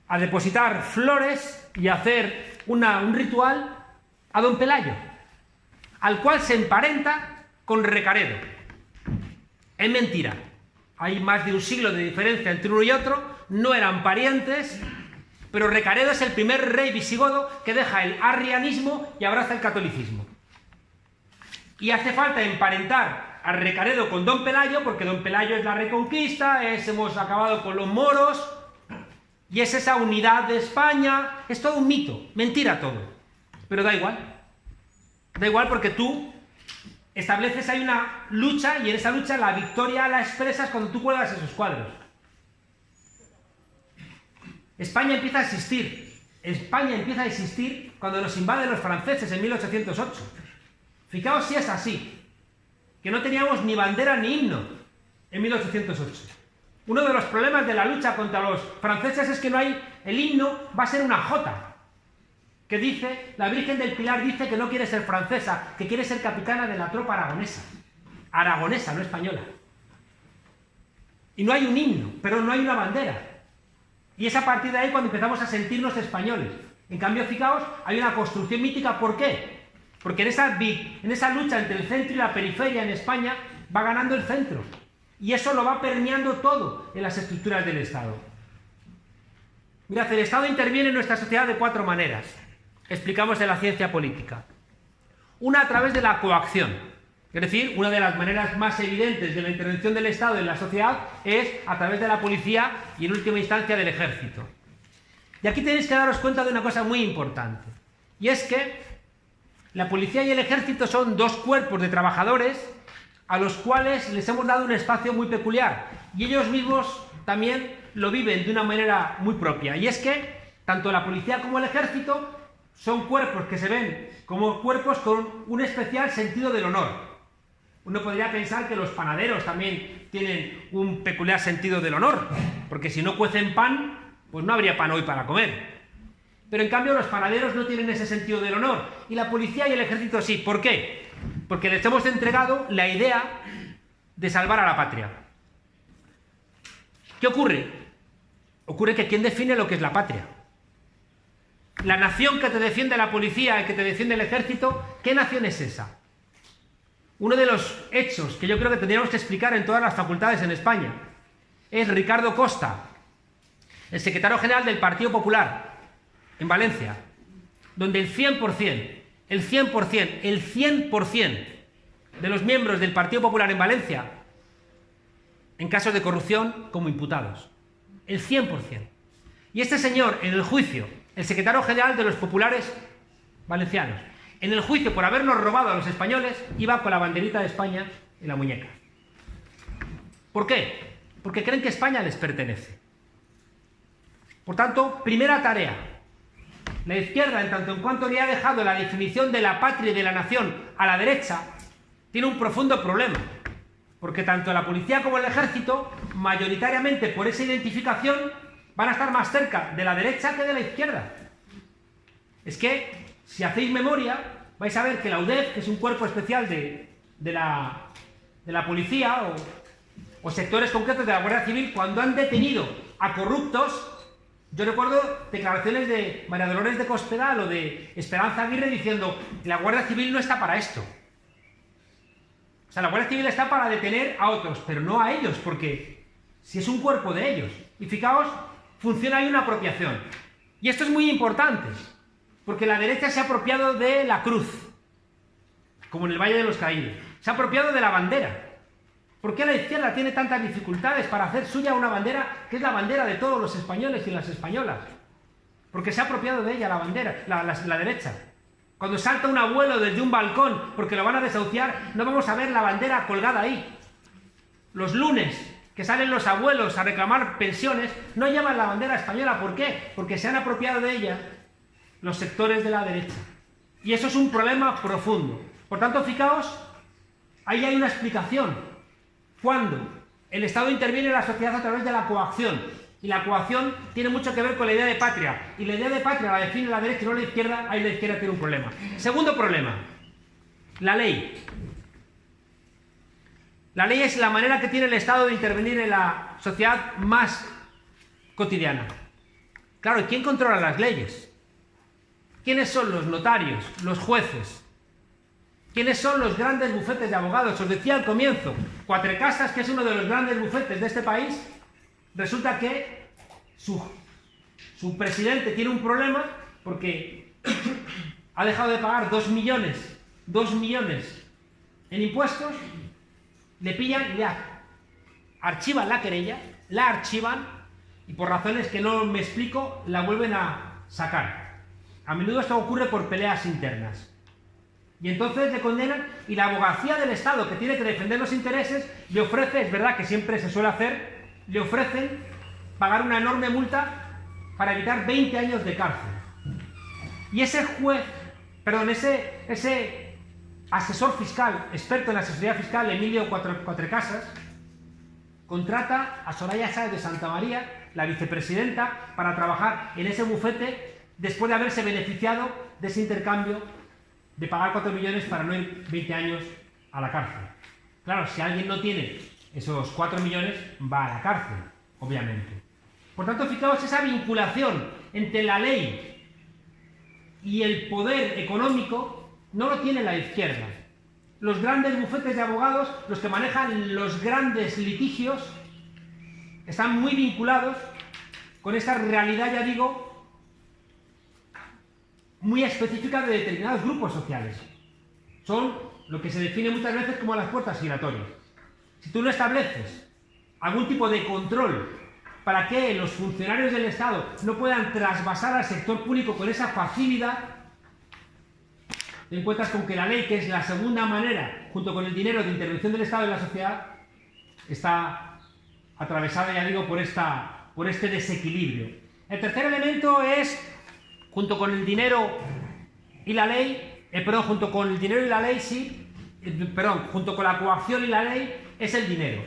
a depositar flores y a hacer un ritual a don Pelayo, al cual se emparenta con Recaredo. Es mentira. Hay más de un siglo de diferencia entre uno y otro, no eran parientes, pero Recaredo es el primer rey visigodo que deja el arrianismo y abraza el catolicismo. Y hace falta emparentar a Recaredo con don Pelayo, porque don Pelayo es la reconquista, hemos acabado con los moros, y es esa unidad de España, es todo un mito, mentira todo. Pero da igual. Da igual porque tú estableces ahí una lucha y en esa lucha la victoria la expresas cuando tú cuelgas esos cuadros. España empieza a existir. España empieza a existir cuando nos invaden los franceses en 1808. Fijaos si es así, que no teníamos ni bandera ni himno en 1808. Uno de los problemas de la lucha contra los franceses es que no hay, el himno va a ser una jota, que dice, la Virgen del Pilar dice que no quiere ser francesa, que quiere ser capitana de la tropa aragonesa. Aragonesa, no española. Y no hay un himno, pero no hay una bandera. Y es a partir de ahí cuando empezamos a sentirnos españoles. En cambio, fijaos, hay una construcción mítica. ¿Por qué? Porque en esa lucha entre el centro y la periferia en España va ganando el centro. Y eso lo va permeando todo en las estructuras del Estado. Mirad, el Estado interviene en nuestra sociedad de 4 maneras. Explicamos en la ciencia política. Una a través de la coacción. Es decir, una de las maneras más evidentes de la intervención del Estado en la sociedad es a través de la policía y en última instancia del ejército. Y aquí tenéis que daros cuenta de una cosa muy importante. Y es que la policía y el ejército son 2 cuerpos de trabajadores a los cuales les hemos dado un espacio muy peculiar. Y ellos mismos también lo viven de una manera muy propia. Y es que tanto la policía como el ejército son cuerpos que se ven como cuerpos con un especial sentido del honor. Uno podría pensar que los panaderos también tienen un peculiar sentido del honor, porque si no cuecen pan, pues no habría pan hoy para comer. Pero en cambio los panaderos no tienen ese sentido del honor, y la policía y el ejército sí. ¿Por qué? Porque les hemos entregado la idea de salvar a la patria. ¿Qué ocurre? Ocurre que ¿quién define lo que es la patria? La nación que te defiende la policía y que te defiende el ejército, ¿qué nación es esa? Uno de los hechos que yo creo que tendríamos que explicar en todas las facultades en España es Ricardo Costa, el secretario general del Partido Popular en Valencia, donde el 100% de los miembros del Partido Popular en Valencia, en casos de corrupción, como imputados. El 100%. Y este señor, en el juicio, el secretario general de los populares valencianos, en el juicio por habernos robado a los españoles, iba con la banderita de España en la muñeca. ¿Por qué? Porque creen que España les pertenece. Por tanto, primera tarea. La izquierda, en tanto en cuanto le ha dejado la definición de la patria y de la nación a la derecha, tiene un profundo problema. Porque tanto la policía como el ejército, mayoritariamente por esa identificación, van a estar más cerca de la derecha que de la izquierda. Es que, si hacéis memoria, vais a ver que la UDEF, que es un cuerpo especial de la policía o sectores concretos de la Guardia Civil, cuando han detenido a corruptos, yo recuerdo declaraciones de María Dolores de Cospedal o de Esperanza Aguirre diciendo la Guardia Civil no está para esto. O sea, la Guardia Civil está para detener a otros, pero no a ellos, porque si es un cuerpo de ellos. Y fijaos, funciona ahí una apropiación. Y esto es muy importante, porque la derecha se ha apropiado de la cruz, como en el Valle de los Caídos. Se ha apropiado de la bandera. ¿Por qué la izquierda tiene tantas dificultades para hacer suya una bandera que es la bandera de todos los españoles y las españolas? Porque se ha apropiado de ella la bandera, la derecha. Cuando salta un abuelo desde un balcón porque lo van a desahuciar, no vamos a ver la bandera colgada ahí. Los lunes que salen los abuelos a reclamar pensiones no llevan la bandera española. ¿Por qué? Porque se han apropiado de ella los sectores de la derecha. Y eso es un problema profundo. Por tanto, fijaos, ahí hay una explicación. Cuando el Estado interviene en la sociedad a través de la coacción, y la coacción tiene mucho que ver con la idea de patria, y la idea de patria la define la derecha y no la izquierda, ahí la izquierda tiene un problema. Segundo problema, la ley. La ley es la manera que tiene el Estado de intervenir en la sociedad más cotidiana. Claro, ¿y quién controla las leyes? ¿Quiénes son los notarios, los jueces? ¿Quiénes son los grandes bufetes de abogados? Os decía al comienzo, Cuatrecasas, que es uno de los grandes bufetes de este país, resulta que su presidente tiene un problema porque ha dejado de pagar 2 millones en impuestos, le pillan, le archivan la querella, la archivan y por razones que no me explico, la vuelven a sacar. A menudo esto ocurre por peleas internas. Y entonces le condenan y la abogacía del Estado, que tiene que defender los intereses, le ofrece, es verdad que siempre se suele hacer, le ofrecen pagar una enorme multa para evitar 20 años de cárcel. Y ese ese asesor fiscal, experto en asesoría fiscal, Emilio Cuatrecasas, contrata a Soraya Sáez de Santamaría, la vicepresidenta, para trabajar en ese bufete después de haberse beneficiado de ese intercambio de pagar 4 millones para no ir 20 años a la cárcel. Claro, si alguien no tiene esos 4 millones, va a la cárcel, obviamente. Por tanto, fijaos esa vinculación entre la ley y el poder económico, no lo tiene la izquierda. Los grandes bufetes de abogados, los que manejan los grandes litigios, están muy vinculados con esta realidad, ya digo, muy específica de determinados grupos sociales. Son lo que se define muchas veces como las puertas giratorias. Si tú no estableces algún tipo de control para que los funcionarios del Estado no puedan trasvasar al sector público con esa facilidad, te encuentras con que la ley, que es la segunda manera, junto con el dinero de intervención del Estado en la sociedad, está atravesada, ya digo, por este desequilibrio. El tercer elemento es, junto con el dinero y la ley, junto con el dinero y la ley, junto con la coacción y la ley, es el dinero.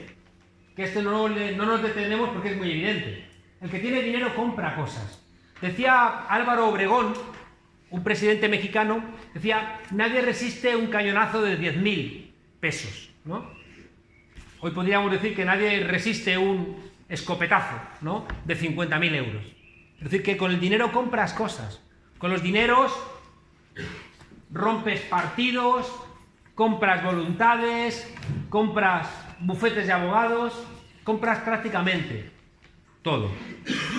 Que esto no nos detenemos porque es muy evidente. El que tiene dinero compra cosas. Decía Álvaro Obregón, un presidente mexicano, decía, nadie resiste un cañonazo de 10.000 pesos, ¿no? Hoy podríamos decir que nadie resiste un escopetazo, ¿no?, de 50.000 euros. Es decir, que con el dinero compras cosas. Con los dineros rompes partidos, compras voluntades, compras bufetes de abogados, compras prácticamente todo.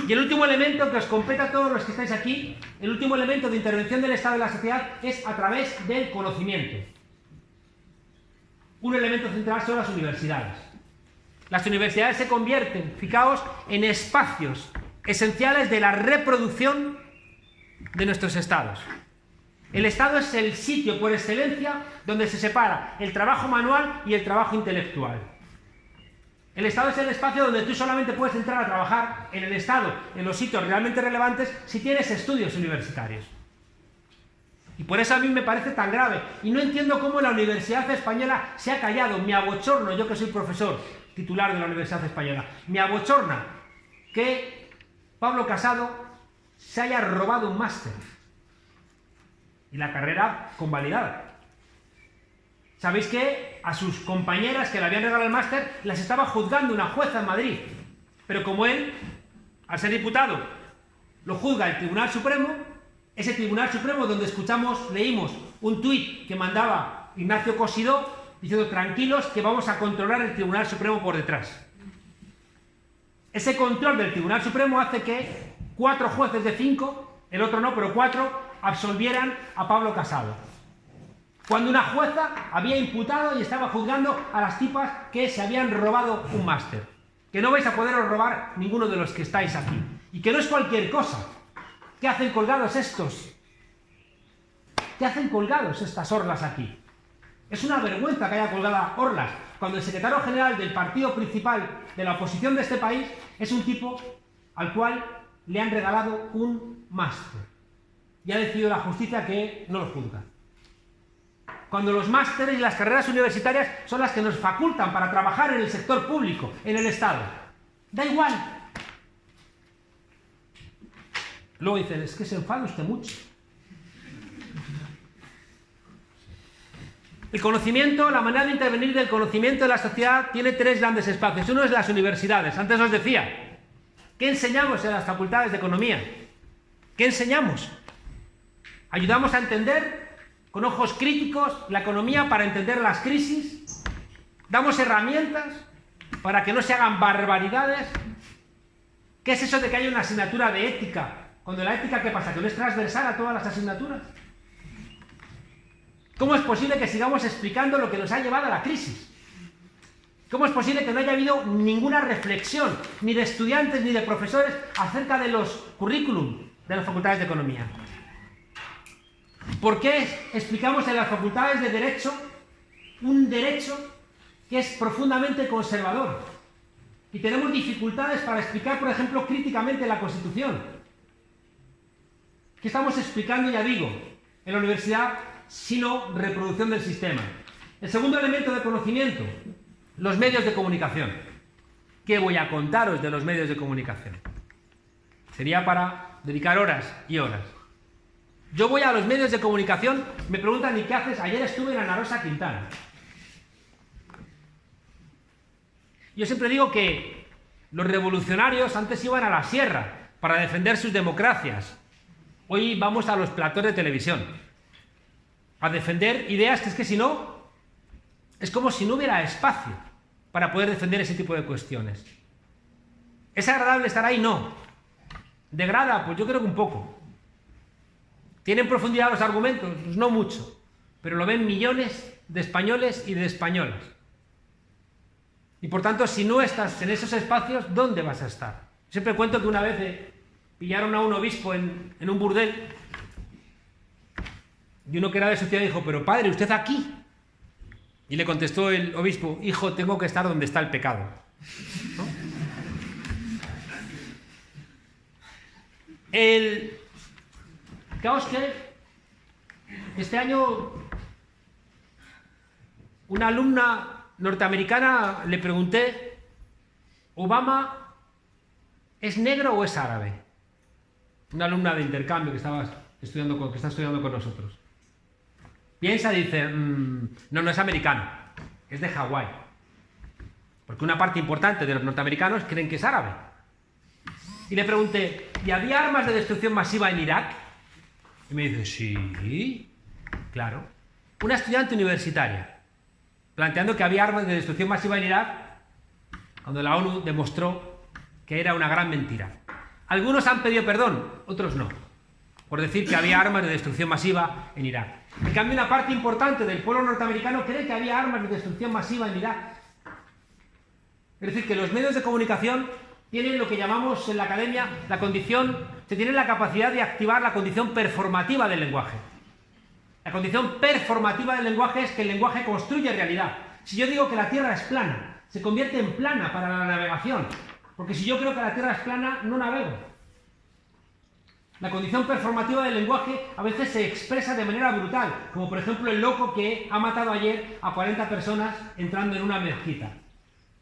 Y el último elemento que os compete a todos los que estáis aquí, el último elemento de intervención del Estado en la sociedad es a través del conocimiento. Un elemento central son las universidades. Las universidades se convierten, fijaos, en espacios esenciales de la reproducción de nuestros estados. El Estado es el sitio por excelencia donde se separa el trabajo manual y el trabajo intelectual. El Estado es el espacio donde tú solamente puedes entrar a trabajar en el Estado, en los sitios realmente relevantes, si tienes estudios universitarios. Y por eso a mí me parece tan grave. Y no entiendo cómo la Universidad Española se ha callado. Me abochorno, yo que soy profesor titular de la Universidad Española, me abochorna que Pablo Casado se haya robado un máster y la carrera convalidada. ¿Sabéis que a sus compañeras que le habían regalado el máster las estaba juzgando una jueza en Madrid? Pero como él, al ser diputado, lo juzga el Tribunal Supremo, ese Tribunal Supremo donde leímos un tuit que mandaba Ignacio Cosidó diciendo, tranquilos que vamos a controlar el Tribunal Supremo por detrás. Ese control del Tribunal Supremo hace que 4 jueces de 5, el otro no, pero 4, absolvieran a Pablo Casado. Cuando una jueza había imputado y estaba juzgando a las tipas que se habían robado un máster. Que no vais a poderos robar ninguno de los que estáis aquí. Y que no es cualquier cosa. ¿Qué hacen colgados estos? ¿Qué hacen colgados estas orlas aquí? Es una vergüenza que haya colgadas orlas, cuando el secretario general del partido principal de la oposición de este país es un tipo al cual le han regalado un máster. y ha decidido la justicia que no los juzga. Cuando los másteres y las carreras universitarias son las que nos facultan para trabajar en el sector público, en el Estado. Da igual. Luego dicen, es que se enfada usted mucho. El conocimiento, la manera de intervenir del conocimiento en la sociedad tiene tres grandes espacios. Uno es las universidades. Antes os decía, ¿qué enseñamos en las facultades de economía? ¿Qué enseñamos? Ayudamos a entender con ojos críticos la economía para entender las crisis. Damos herramientas para que no se hagan barbaridades. ¿Qué es eso de que haya una asignatura de ética? Cuando la ética, ¿qué pasa? ¿Que no es transversal a todas las asignaturas? ¿Cómo es posible que sigamos explicando lo que nos ha llevado a la crisis? ¿Cómo es posible que no haya habido ninguna reflexión, ni de estudiantes ni de profesores, acerca de los currículum de las facultades de economía? ¿Por qué explicamos en las facultades de Derecho un derecho que es profundamente conservador? Y tenemos dificultades para explicar, por ejemplo, críticamente la Constitución. ¿Qué estamos explicando, ya digo, en la universidad, sino reproducción del sistema? El segundo elemento de conocimiento, los medios de comunicación. ¿Qué voy a contaros de los medios de comunicación? Sería para dedicar horas y horas. Yo voy a los medios de comunicación, me preguntan, ¿y qué haces? Ayer estuve en Ana Rosa Quintana. Yo siempre digo que los revolucionarios antes iban a la sierra para defender sus democracias. Hoy vamos a los platós de televisión a defender ideas que es que si no, es como si no hubiera espacio para poder defender ese tipo de cuestiones. ¿Es agradable estar ahí? No. ¿Degrada? Pues yo creo que un poco. ¿Tienen profundidad los argumentos? Pues no mucho, pero lo ven millones de españoles y de españolas. Y por tanto, si no estás en esos espacios, ¿dónde vas a estar? Siempre cuento que una vez pillaron a un obispo en un burdel y uno que era de su ciudad dijo, pero padre, ¿usted aquí? Y le contestó el obispo, hijo, tengo que estar donde está el pecado. ¿No? Fijaos que este año una alumna norteamericana le pregunté, ¿Obama es negro o es árabe? Una alumna de intercambio que está estudiando con nosotros. Piensa y dice, no es americano, es de Hawái. Porque una parte importante de los norteamericanos creen que es árabe. Y le pregunté, ¿y había armas de destrucción masiva en Irak? Y me dice, sí, claro. Una estudiante universitaria, planteando que había armas de destrucción masiva en Irak, cuando la ONU demostró que era una gran mentira. Algunos han pedido perdón, otros no, por decir que había armas de destrucción masiva en Irak. En cambio, una parte importante del pueblo norteamericano cree que había armas de destrucción masiva en Irak. Es decir, que los medios de comunicación tienen lo que llamamos en la academia la condición, se tienen la capacidad de activar la condición performativa del lenguaje. La condición performativa del lenguaje es que el lenguaje construye realidad. Si yo digo que la Tierra es plana, se convierte en plana para la navegación, porque si yo creo que la Tierra es plana, no navego. La condición performativa del lenguaje a veces se expresa de manera brutal, como por ejemplo el loco que ha matado ayer a 40 personas entrando en una mezquita.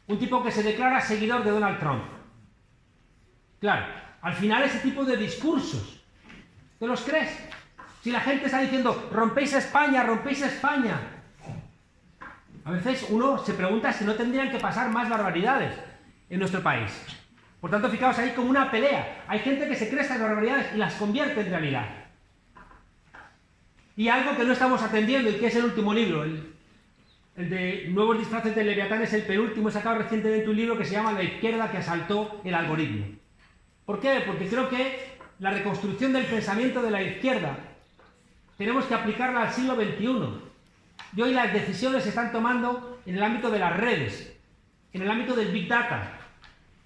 Un tipo que se declara seguidor de Donald Trump. Claro, al final ese tipo de discursos, ¿te los crees? Si la gente está diciendo, rompéis España, rompéis España. A veces uno se pregunta si no tendrían que pasar más barbaridades en nuestro país. Por tanto, fijaos ahí como una pelea. Hay gente que se cree estas barbaridades y las convierte en realidad. Y algo que no estamos atendiendo y que es el último libro, el de Nuevos disfraces del Leviatán, es el penúltimo. He sacado recientemente un libro que se llama La izquierda que asaltó el algoritmo. ¿Por qué? Porque creo que la reconstrucción del pensamiento de la izquierda tenemos que aplicarla al siglo XXI. Y hoy las decisiones se están tomando en el ámbito de las redes, en el ámbito del Big Data,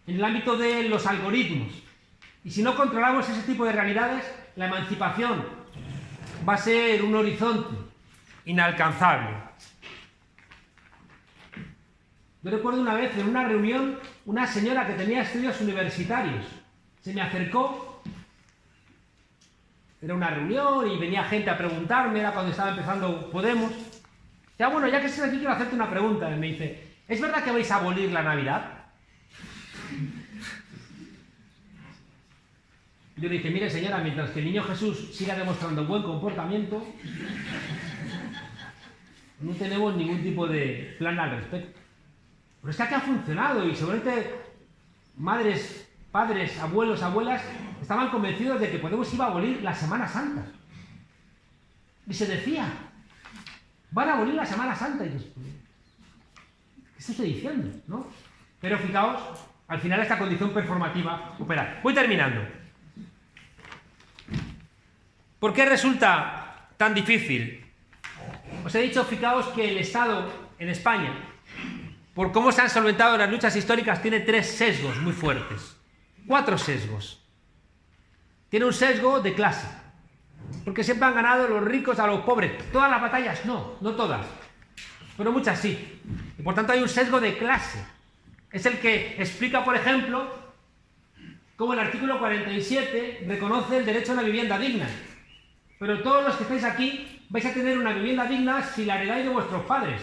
en el ámbito de los algoritmos. Y si no controlamos ese tipo de realidades, la emancipación va a ser un horizonte inalcanzable. Yo recuerdo una vez en una reunión, una señora que tenía estudios universitarios se me acercó Era una reunión y venía gente a preguntarme, era cuando estaba empezando Podemos. Ya bueno, ya que estás aquí quiero hacerte una pregunta. Y me dice, ¿es verdad que vais a abolir la Navidad? Yo le dije, mire señora, mientras que el niño Jesús siga demostrando buen comportamiento, no tenemos ningún tipo de plan al respecto. Pero es que aquí ha funcionado y seguramente madres, padres, abuelos, abuelas estaban convencidos de que Podemos iba a abolir la Semana Santa. Y se decía, van a abolir la Semana Santa. Y dices, ¿qué se estoy diciendo? ¿No? Pero fijaos, al final esta condición performativa opera. Voy terminando. ¿Por qué resulta tan difícil? Os he dicho, fijaos, que el Estado en España, por cómo se han solventado las luchas históricas, tiene 3 sesgos muy fuertes. 4 sesgos. Tiene un sesgo de clase, porque siempre han ganado los ricos a los pobres. Todas las batallas no todas, pero muchas sí. Y por tanto hay un sesgo de clase. Es el que explica, por ejemplo, cómo el artículo 47 reconoce el derecho a una vivienda digna. Pero todos los que estáis aquí vais a tener una vivienda digna si la heredáis de vuestros padres.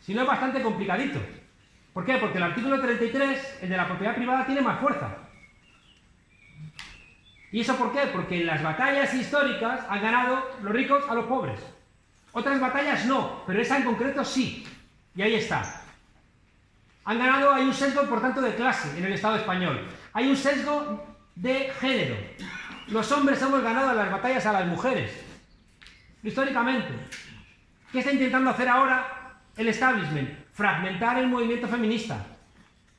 Si no, es bastante complicadito. ¿Por qué? Porque el artículo 33, el de la propiedad privada, tiene más fuerza. ¿Y eso por qué? Porque en las batallas históricas han ganado los ricos a los pobres. Otras batallas no, pero esa en concreto sí. Y ahí está. Han ganado, hay un sesgo, por tanto, de clase en el Estado español. Hay un sesgo de género. Los hombres hemos ganado las batallas a las mujeres. Históricamente. ¿Qué está intentando hacer ahora el establishment? Fragmentar el movimiento feminista.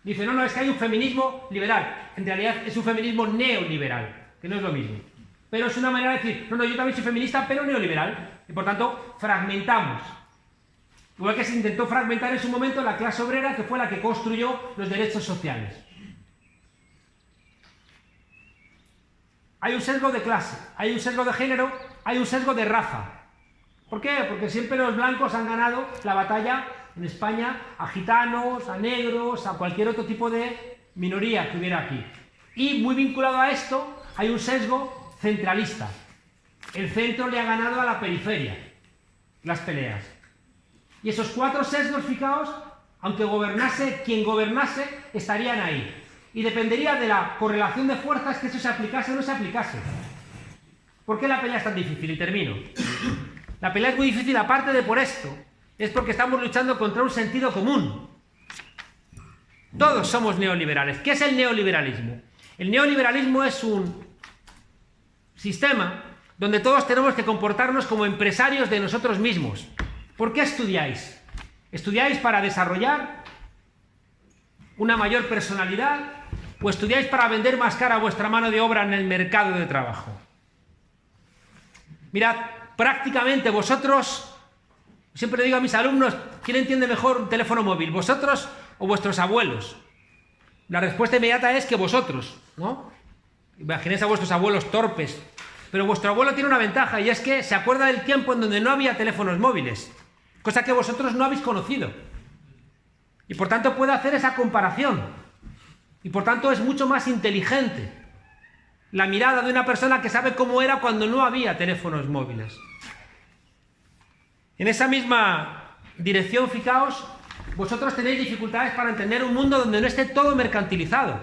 Dice, no, es que hay un feminismo liberal. En realidad es un feminismo neoliberal, que no es lo mismo. Pero es una manera de decir, no, yo también soy feminista, pero neoliberal. Y por tanto, fragmentamos. Igual que se intentó fragmentar en su momento la clase obrera, que fue la que construyó los derechos sociales. Hay un sesgo de clase, hay un sesgo de género, hay un sesgo de raza. ¿Por qué? Porque siempre los blancos han ganado la batalla en España a gitanos, a negros, a cualquier otro tipo de minoría que hubiera aquí. Y muy vinculado a esto, hay un sesgo centralista. El centro le ha ganado a la periferia las peleas. Y esos 4 sesgos, fijaos, aunque gobernase quien gobernase, estarían ahí. Y dependería de la correlación de fuerzas que eso se aplicase o no se aplicase. ¿Por qué la pelea es tan difícil? Y termino. La pelea es muy difícil aparte de por esto. Es porque estamos luchando contra un sentido común. Todos somos neoliberales. ¿Qué es el neoliberalismo? El neoliberalismo es un sistema donde todos tenemos que comportarnos como empresarios de nosotros mismos. ¿Por qué estudiáis? ¿Estudiáis para desarrollar una mayor personalidad o estudiáis para vender más cara vuestra mano de obra en el mercado de trabajo? Mirad, prácticamente vosotros, siempre le digo a mis alumnos, ¿quién entiende mejor un teléfono móvil? ¿Vosotros o vuestros abuelos? La respuesta inmediata es que vosotros, ¿no? Imaginéis a vuestros abuelos torpes, pero vuestro abuelo tiene una ventaja y es que se acuerda del tiempo en donde no había teléfonos móviles, cosa que vosotros no habéis conocido. Y por tanto puede hacer esa comparación. Y por tanto es mucho más inteligente la mirada de una persona que sabe cómo era cuando no había teléfonos móviles. En esa misma dirección, fijaos, vosotros tenéis dificultades para entender un mundo donde no esté todo mercantilizado.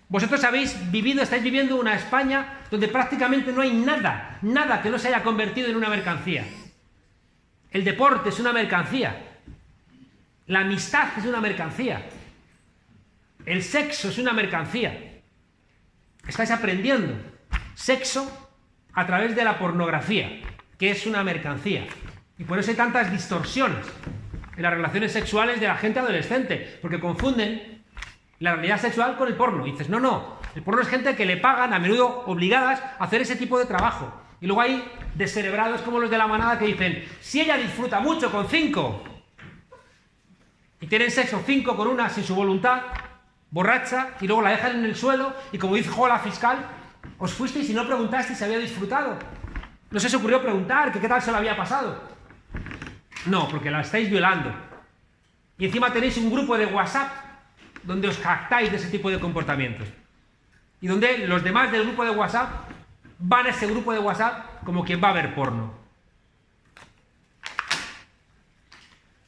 Vosotros habéis vivido, estáis viviendo una España donde prácticamente no hay nada, nada que no se haya convertido en una mercancía. El deporte es una mercancía. La amistad es una mercancía. El sexo es una mercancía. Estáis aprendiendo sexo a través de la pornografía, que es una mercancía. Y por eso hay tantas distorsiones en las relaciones sexuales de la gente adolescente, porque confunden la realidad sexual con el porno. Y dices, no, el porno es gente que le pagan, a menudo obligadas, a hacer ese tipo de trabajo. Y luego hay descerebrados como los de la manada que dicen, si ella disfruta mucho con 5 y tienen sexo 5 con una sin su voluntad, borracha, y luego la dejan en el suelo, y como dijo la fiscal, os fuisteis y no preguntasteis si había disfrutado. ¿No se os ocurrió preguntar que qué tal se lo había pasado? No, porque la estáis violando. Y encima tenéis un grupo de WhatsApp donde os jactáis de ese tipo de comportamientos. Y donde los demás del grupo de WhatsApp va en ese grupo de WhatsApp como quien va a ver porno.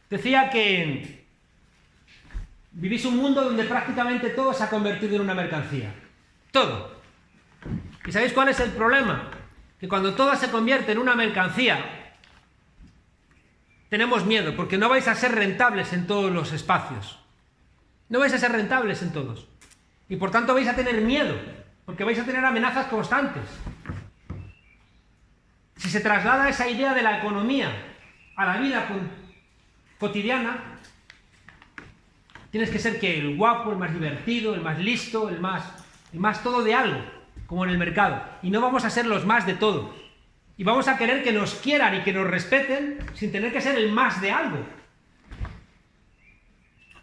Decía que vivís un mundo donde prácticamente todo se ha convertido en una mercancía. Todo. ¿Y sabéis cuál es el problema? Que cuando todo se convierte en una mercancía, tenemos miedo, porque no vais a ser rentables en todos los espacios. No vais a ser rentables en todos. Y por tanto vais a tener miedo, porque vais a tener amenazas constantes. Si se traslada esa idea de la economía a la vida cotidiana, tienes que ser que el guapo, el más divertido, el más listo, el más todo de algo, como en el mercado. Y no vamos a ser los más de todo. Y vamos a querer que nos quieran y que nos respeten sin tener que ser el más de algo.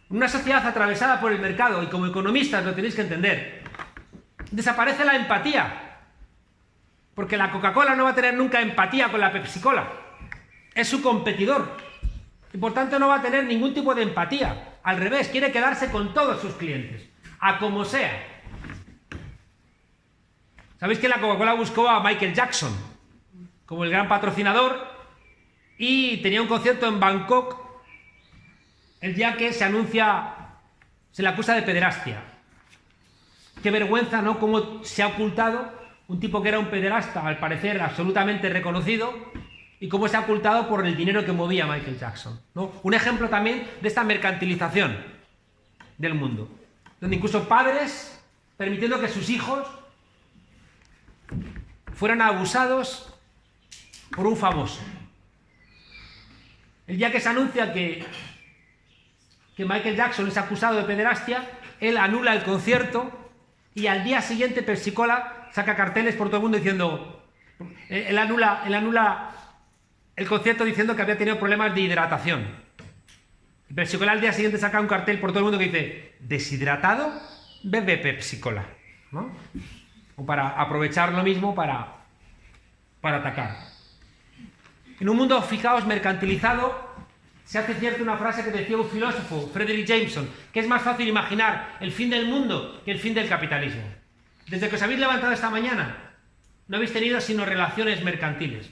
Una sociedad atravesada por el mercado, y como economistas lo tenéis que entender, desaparece la empatía. Porque la Coca-Cola no va a tener nunca empatía con la Pepsi-Cola. Es su competidor. Y por tanto no va a tener ningún tipo de empatía. Al revés, quiere quedarse con todos sus clientes, a como sea. ¿Sabéis que la Coca-Cola buscó a Michael Jackson como el gran patrocinador? Y tenía un concierto en Bangkok el día que se le acusa de pederastia. Qué vergüenza, ¿no? Cómo se ha ocultado un tipo que era un pederasta, al parecer absolutamente reconocido, y cómo se ha ocultado por el dinero que movía Michael Jackson, ¿no? Un ejemplo también de esta mercantilización del mundo, donde incluso padres permitiendo que sus hijos fueran abusados por un famoso. El día que se anuncia que Michael Jackson es acusado de pederastia, él anula el concierto y al día siguiente Pepsi-Cola saca carteles por todo el mundo diciendo... Él anula el concierto diciendo que había tenido problemas de hidratación. Y Pepsi-Cola al día siguiente saca un cartel por todo el mundo que dice: deshidratado, bebe Pepsi-Cola, ¿no? O para aprovechar lo mismo para atacar. En un mundo, fijaos, mercantilizado, se hace cierta una frase que decía un filósofo, Frederick Jameson, que es más fácil imaginar el fin del mundo que el fin del capitalismo. Desde que os habéis levantado esta mañana, no habéis tenido sino relaciones mercantiles.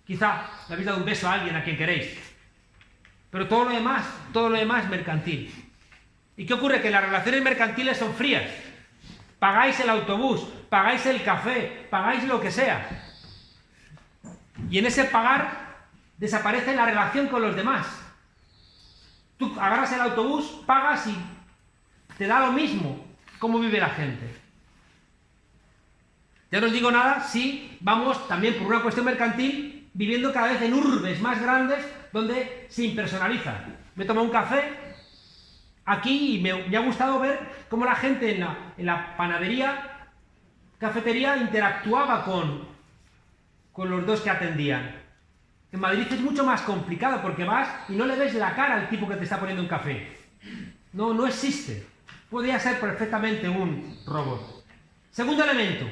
Quizá le habéis dado un beso a alguien a quien queréis, pero todo lo demás mercantil. ¿Y qué ocurre? Que las relaciones mercantiles son frías. Pagáis el autobús, pagáis el café, pagáis lo que sea. Y en ese pagar desaparece la relación con los demás. Tú agarras el autobús, pagas y te da lo mismo cómo vive la gente. Ya no os digo nada si vamos también por una cuestión mercantil viviendo cada vez en urbes más grandes donde se impersonaliza. Me tomo un café aquí y me ha gustado ver cómo la gente en la panadería, cafetería interactuaba con los dos que atendían. En Madrid es mucho más complicado porque vas y no le ves la cara al tipo que te está poniendo un café. No existe. Podría ser perfectamente un robot. Segundo elemento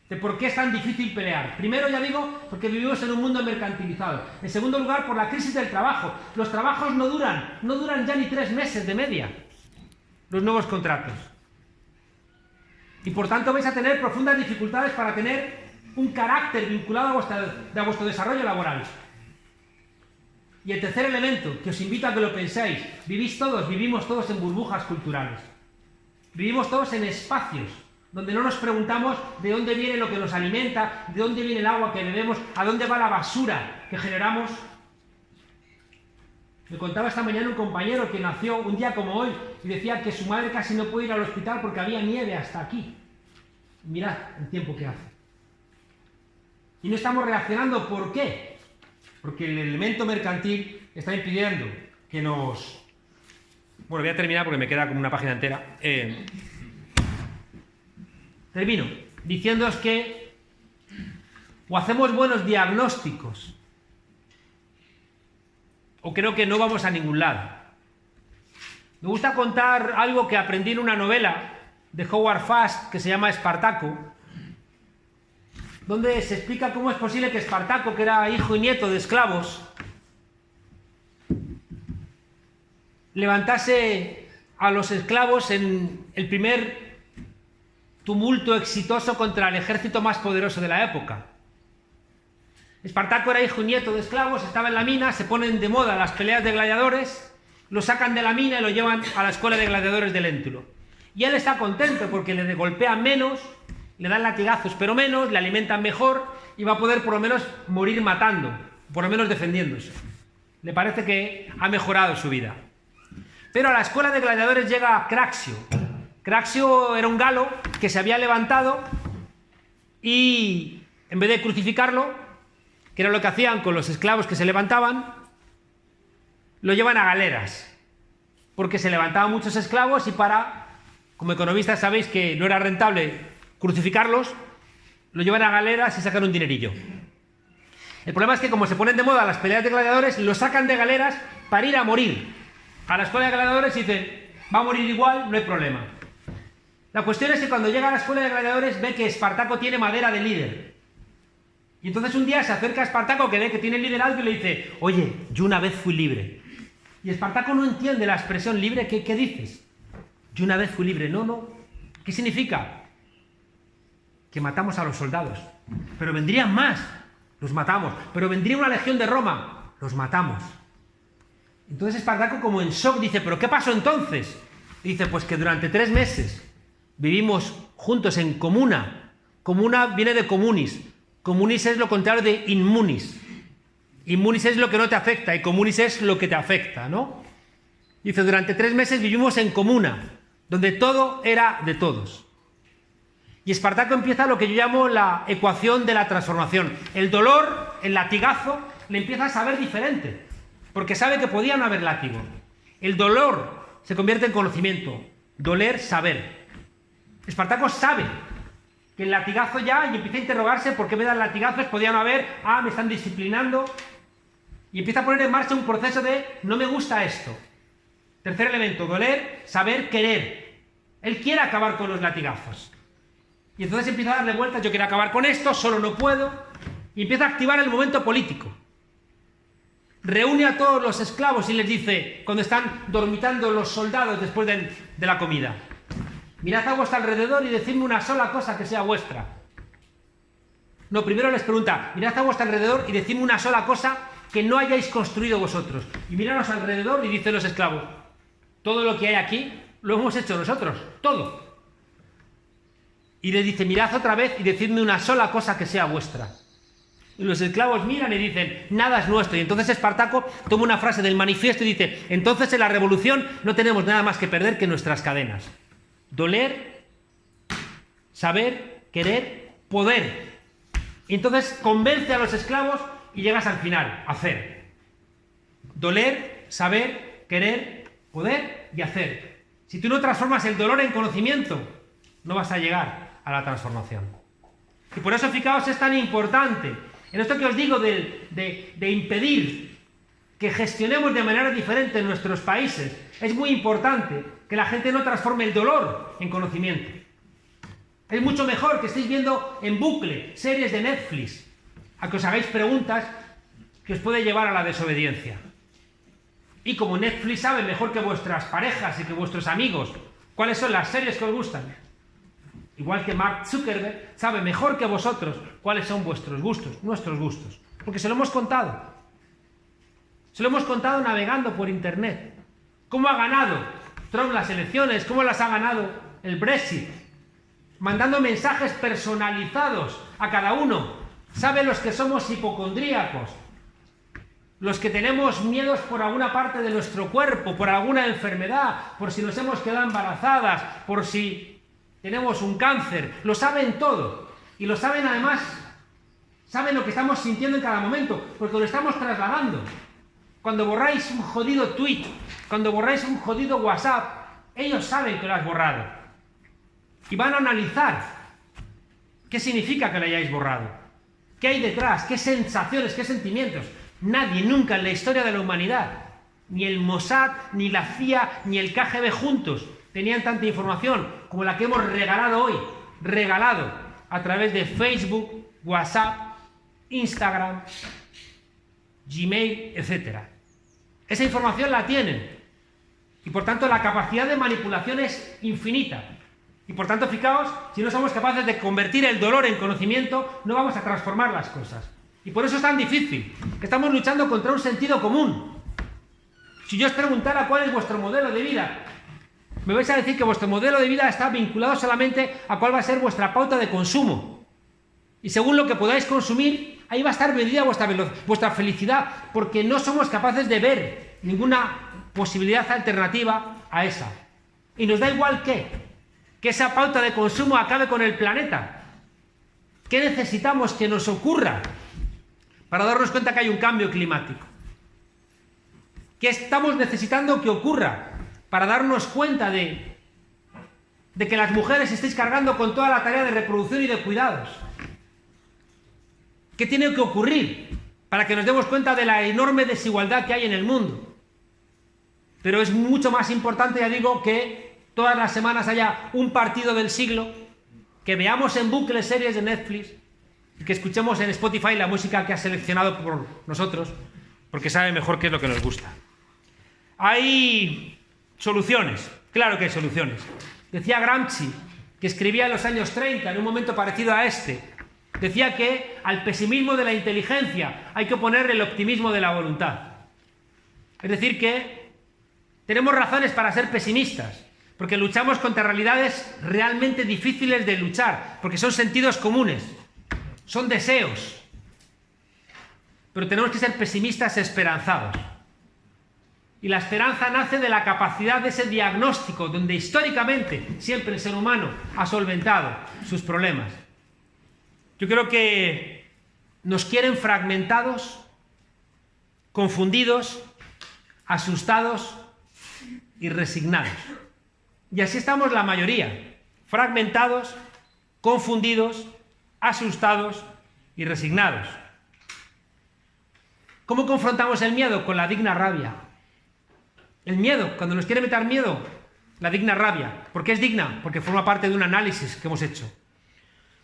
de por qué es tan difícil pelear. Primero, ya digo, porque vivimos en un mundo mercantilizado. En segundo lugar, por la crisis del trabajo. Los trabajos no duran ya ni 3 meses de media, los nuevos contratos. Y por tanto vais a tener profundas dificultades para tener un carácter vinculado a vuestro desarrollo laboral. Y el tercer elemento, que os invito a que lo penséis, vivimos todos en burbujas culturales. Vivimos todos en espacios donde no nos preguntamos de dónde viene lo que nos alimenta, de dónde viene el agua que bebemos, a dónde va la basura que generamos. Me contaba esta mañana un compañero que nació un día como hoy y decía que su madre casi no puede ir al hospital porque había nieve hasta aquí. Mirad el tiempo que hace. Y no estamos reaccionando. ¿Por qué? Porque el elemento mercantil está impidiendo que nos... Bueno, voy a terminar porque me queda como una página entera. Termino diciéndoos que o hacemos buenos diagnósticos o creo que no vamos a ningún lado. Me gusta contar algo que aprendí en una novela de Howard Fast que se llama Espartaco, donde se explica cómo es posible que Espartaco, que era hijo y nieto de esclavos, levantase a los esclavos en el primer tumulto exitoso contra el ejército más poderoso de la época. Espartaco era hijo y nieto de esclavos, estaba en la mina, se ponen de moda las peleas de gladiadores, lo sacan de la mina y lo llevan a la escuela de gladiadores de Léntulo. Y él está contento porque le golpean menos, le dan latigazos pero menos, le alimentan mejor y va a poder por lo menos morir matando, por lo menos defendiéndose. Le parece que ha mejorado su vida. Pero a la escuela de gladiadores llega Craxio. Craxio era un galo que se había levantado y en vez de crucificarlo, que era lo que hacían con los esclavos que se levantaban, lo llevan a galeras, porque se levantaban muchos esclavos y como economistas sabéis que no era rentable crucificarlos, lo llevan a galeras y sacan un dinerillo. El problema es que como se ponen de moda las peleas de gladiadores, lo sacan de galeras para ir a morir. A la escuela de gladiadores dicen, va a morir igual, no hay problema. La cuestión es que cuando llega a la escuela de gladiadores ve que Espartaco tiene madera de líder. Y entonces un día se acerca a Espartaco, que ve que tiene liderazgo y le dice, oye, yo una vez fui libre. Y Espartaco no entiende la expresión libre, ¿qué dices? Yo una vez fui libre, no. ¿Qué significa? Que matamos a los soldados. Pero vendrían más, los matamos. Pero vendría una legión de Roma, los matamos. Entonces Espartaco como en shock dice, ¿pero qué pasó entonces? Dice, pues que durante 3 meses vivimos juntos en comuna. Comuna viene de comunis. Comunis es lo contrario de inmunis. Inmunis es lo que no te afecta y comunis es lo que te afecta, ¿no? Dice, durante 3 meses vivimos en comuna, donde todo era de todos. Y Espartaco empieza lo que yo llamo la ecuación de la transformación. El dolor, el latigazo, le empieza a saber diferente, porque sabe que podía no haber látigo. El dolor se convierte en conocimiento, doler, saber. Espartaco sabe que el latigazo ya, y empieza a interrogarse por qué me dan latigazos, podía no haber, me están disciplinando, y empieza a poner en marcha un proceso de no me gusta esto. Tercer elemento, doler, saber, querer. Él quiere acabar con los latigazos. Y entonces empieza a darle vueltas, yo quiero acabar con esto, solo no puedo, y empieza a activar el momento político. Reúne a todos los esclavos y les dice, cuando están dormitando los soldados después de la comida, mirad a vuestro alrededor y decidme una sola cosa que sea vuestra. No, primero les pregunta, mirad a vuestro alrededor y decidme una sola cosa que no hayáis construido vosotros. Y miran a su alrededor y dicen los esclavos, todo lo que hay aquí lo hemos hecho nosotros, todo. Y le dice, mirad otra vez y decidme una sola cosa que sea vuestra. Y los esclavos miran y dicen, nada es nuestro. Y entonces Espartaco toma una frase del manifiesto y dice, entonces en la revolución no tenemos nada más que perder que nuestras cadenas. Doler, saber, querer, poder. Y entonces convence a los esclavos y llegas al final, hacer. Doler, saber, querer, poder y hacer. Si tú no transformas el dolor en conocimiento, no vas a llegar a la transformación. Y por eso, fijaos, es tan importante, en esto que os digo de impedir que gestionemos de manera diferente en nuestros países, es muy importante que la gente no transforme el dolor en conocimiento. Es mucho mejor que estéis viendo en bucle series de Netflix, a que os hagáis preguntas que os puede llevar a la desobediencia. Y como Netflix sabe mejor que vuestras parejas y que vuestros amigos cuáles son las series que os gustan, igual que Mark Zuckerberg sabe mejor que vosotros cuáles son vuestros gustos, nuestros gustos, porque se lo hemos contado. Se lo hemos contado navegando por internet. ¿Cómo ha ganado Trump las elecciones? ¿Cómo las ha ganado el Brexit? Mandando mensajes personalizados a cada uno. Sabe los que somos hipocondríacos, los que tenemos miedos por alguna parte de nuestro cuerpo, por alguna enfermedad, por si nos hemos quedado embarazadas, por si tenemos un cáncer. Lo saben todo. Y lo saben además, saben lo que estamos sintiendo en cada momento, porque lo estamos trasladando. Cuando borráis un jodido tweet, cuando borráis un jodido WhatsApp, ellos saben que lo has borrado. Y van a analizar qué significa que lo hayáis borrado. ¿Qué hay detrás? ¿Qué sensaciones? ¿Qué sentimientos? Nadie nunca en la historia de la humanidad, ni el Mossad, ni la CIA, ni el KGB juntos, tenían tanta información como la que hemos regalado hoy. Regalado a través de Facebook, WhatsApp, Instagram, Gmail, etc. Esa información la tienen. Y por tanto la capacidad de manipulación es infinita. Y por tanto, fijaos, si no somos capaces de convertir el dolor en conocimiento, no vamos a transformar las cosas. Y por eso es tan difícil, que estamos luchando contra un sentido común. Si yo os preguntara cuál es vuestro modelo de vida, me vais a decir que vuestro modelo de vida está vinculado solamente a cuál va a ser vuestra pauta de consumo. Y según lo que podáis consumir, ahí va a estar medida vuestra felicidad, porque no somos capaces de ver ninguna posibilidad alternativa a esa. Y nos da igual que esa pauta de consumo acabe con el planeta. ¿Qué necesitamos que nos ocurra para darnos cuenta que hay un cambio climático? ¿Qué estamos necesitando que ocurra para darnos cuenta de que las mujeres estéis cargando con toda la tarea de reproducción y de cuidados? ¿Qué tiene que ocurrir para que nos demos cuenta de la enorme desigualdad que hay en el mundo? Pero es mucho más importante, ya digo, que todas las semanas haya un partido del siglo, que veamos en bucle series de Netflix y que escuchemos en Spotify la música que ha seleccionado por nosotros, porque sabe mejor qué es lo que nos gusta. Hay soluciones, claro que hay soluciones. Decía Gramsci, que escribía en los años 30, en un momento parecido a este, decía que al pesimismo de la inteligencia hay que oponer el optimismo de la voluntad. Es decir, que tenemos razones para ser pesimistas, porque luchamos contra realidades realmente difíciles de luchar, porque son sentidos comunes, son deseos. Pero tenemos que ser pesimistas esperanzados. Y la esperanza nace de la capacidad de ese diagnóstico, donde históricamente siempre el ser humano ha solventado sus problemas. Yo creo que nos quieren fragmentados, confundidos, asustados y resignados. Y así estamos la mayoría, fragmentados, confundidos, asustados y resignados. ¿Cómo confrontamos el miedo? Con la digna rabia. El miedo, cuando nos quiere meter miedo, la digna rabia. ¿Por qué es digna? Porque forma parte de un análisis que hemos hecho.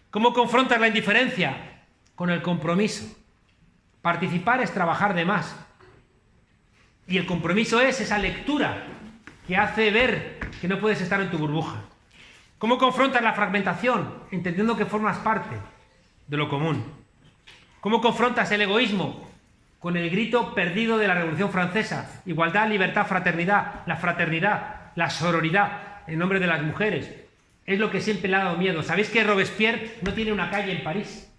¿Cómo confrontas la indiferencia? Con el compromiso. Participar es trabajar de más. Y el compromiso es esa lectura que hace ver que no puedes estar en tu burbuja. ¿Cómo confrontas la fragmentación? Entendiendo que formas parte de lo común. ¿Cómo confrontas el egoísmo? Con el grito perdido de la Revolución Francesa: igualdad, libertad, fraternidad, la sororidad en nombre de las mujeres. Es lo que siempre le ha dado miedo. ¿Sabéis que Robespierre no tiene una calle en París?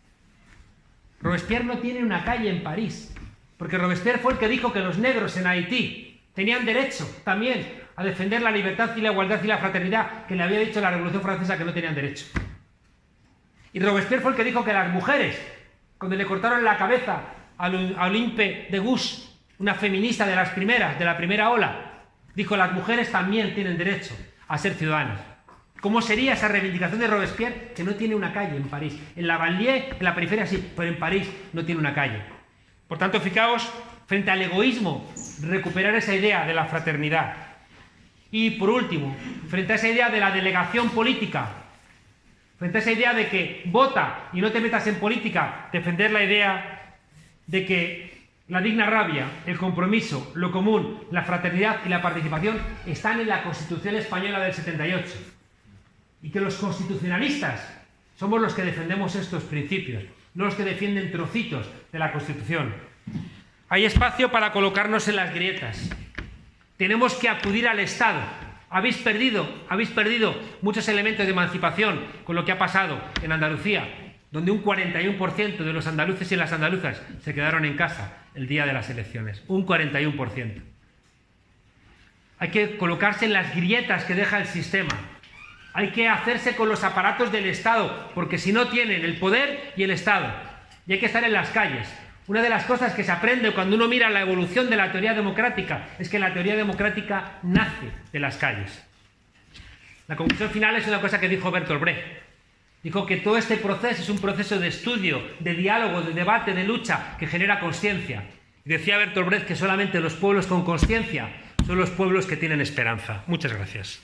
Robespierre no tiene una calle en París, porque Robespierre fue el que dijo que los negros en Haití tenían derecho también a defender la libertad y la igualdad y la fraternidad, que le había dicho la Revolución Francesa que no tenían derecho. Y Robespierre fue el que dijo que las mujeres, cuando le cortaron la cabeza a Olympe de Gouges, una feminista de las primeras, de la primera ola, dijo: las mujeres también tienen derecho a ser ciudadanas. ¿Cómo sería esa reivindicación de Robespierre? Que no tiene una calle en París. En la Banlieue, en la periferia sí, pero en París no tiene una calle. Por tanto, fijaos, frente al egoísmo, recuperar esa idea de la fraternidad. Y por último, frente a esa idea de la delegación política, frente a esa idea de que vota y no te metas en política, defender la idea de que la digna rabia, el compromiso, lo común, la fraternidad y la participación están en la Constitución Española del 78. Y que los constitucionalistas somos los que defendemos estos principios, no los que defienden trocitos de la Constitución. Hay espacio para colocarnos en las grietas. Tenemos que acudir al Estado. Habéis perdido muchos elementos de emancipación con lo que ha pasado en Andalucía, donde un 41% de los andaluces y las andaluzas se quedaron en casa el día de las elecciones. Un 41%. Hay que colocarse en las grietas que deja el sistema. Hay que hacerse con los aparatos del Estado, porque si no tienen el poder y el Estado. Y hay que estar en las calles. Una de las cosas que se aprende cuando uno mira la evolución de la teoría democrática es que la teoría democrática nace de las calles. La conclusión final es una cosa que dijo Bertolt Brecht. Dijo que todo este proceso es un proceso de estudio, de diálogo, de debate, de lucha, que genera consciencia. Y decía Bertolt Brecht que solamente los pueblos con consciencia son los pueblos que tienen esperanza. Muchas gracias.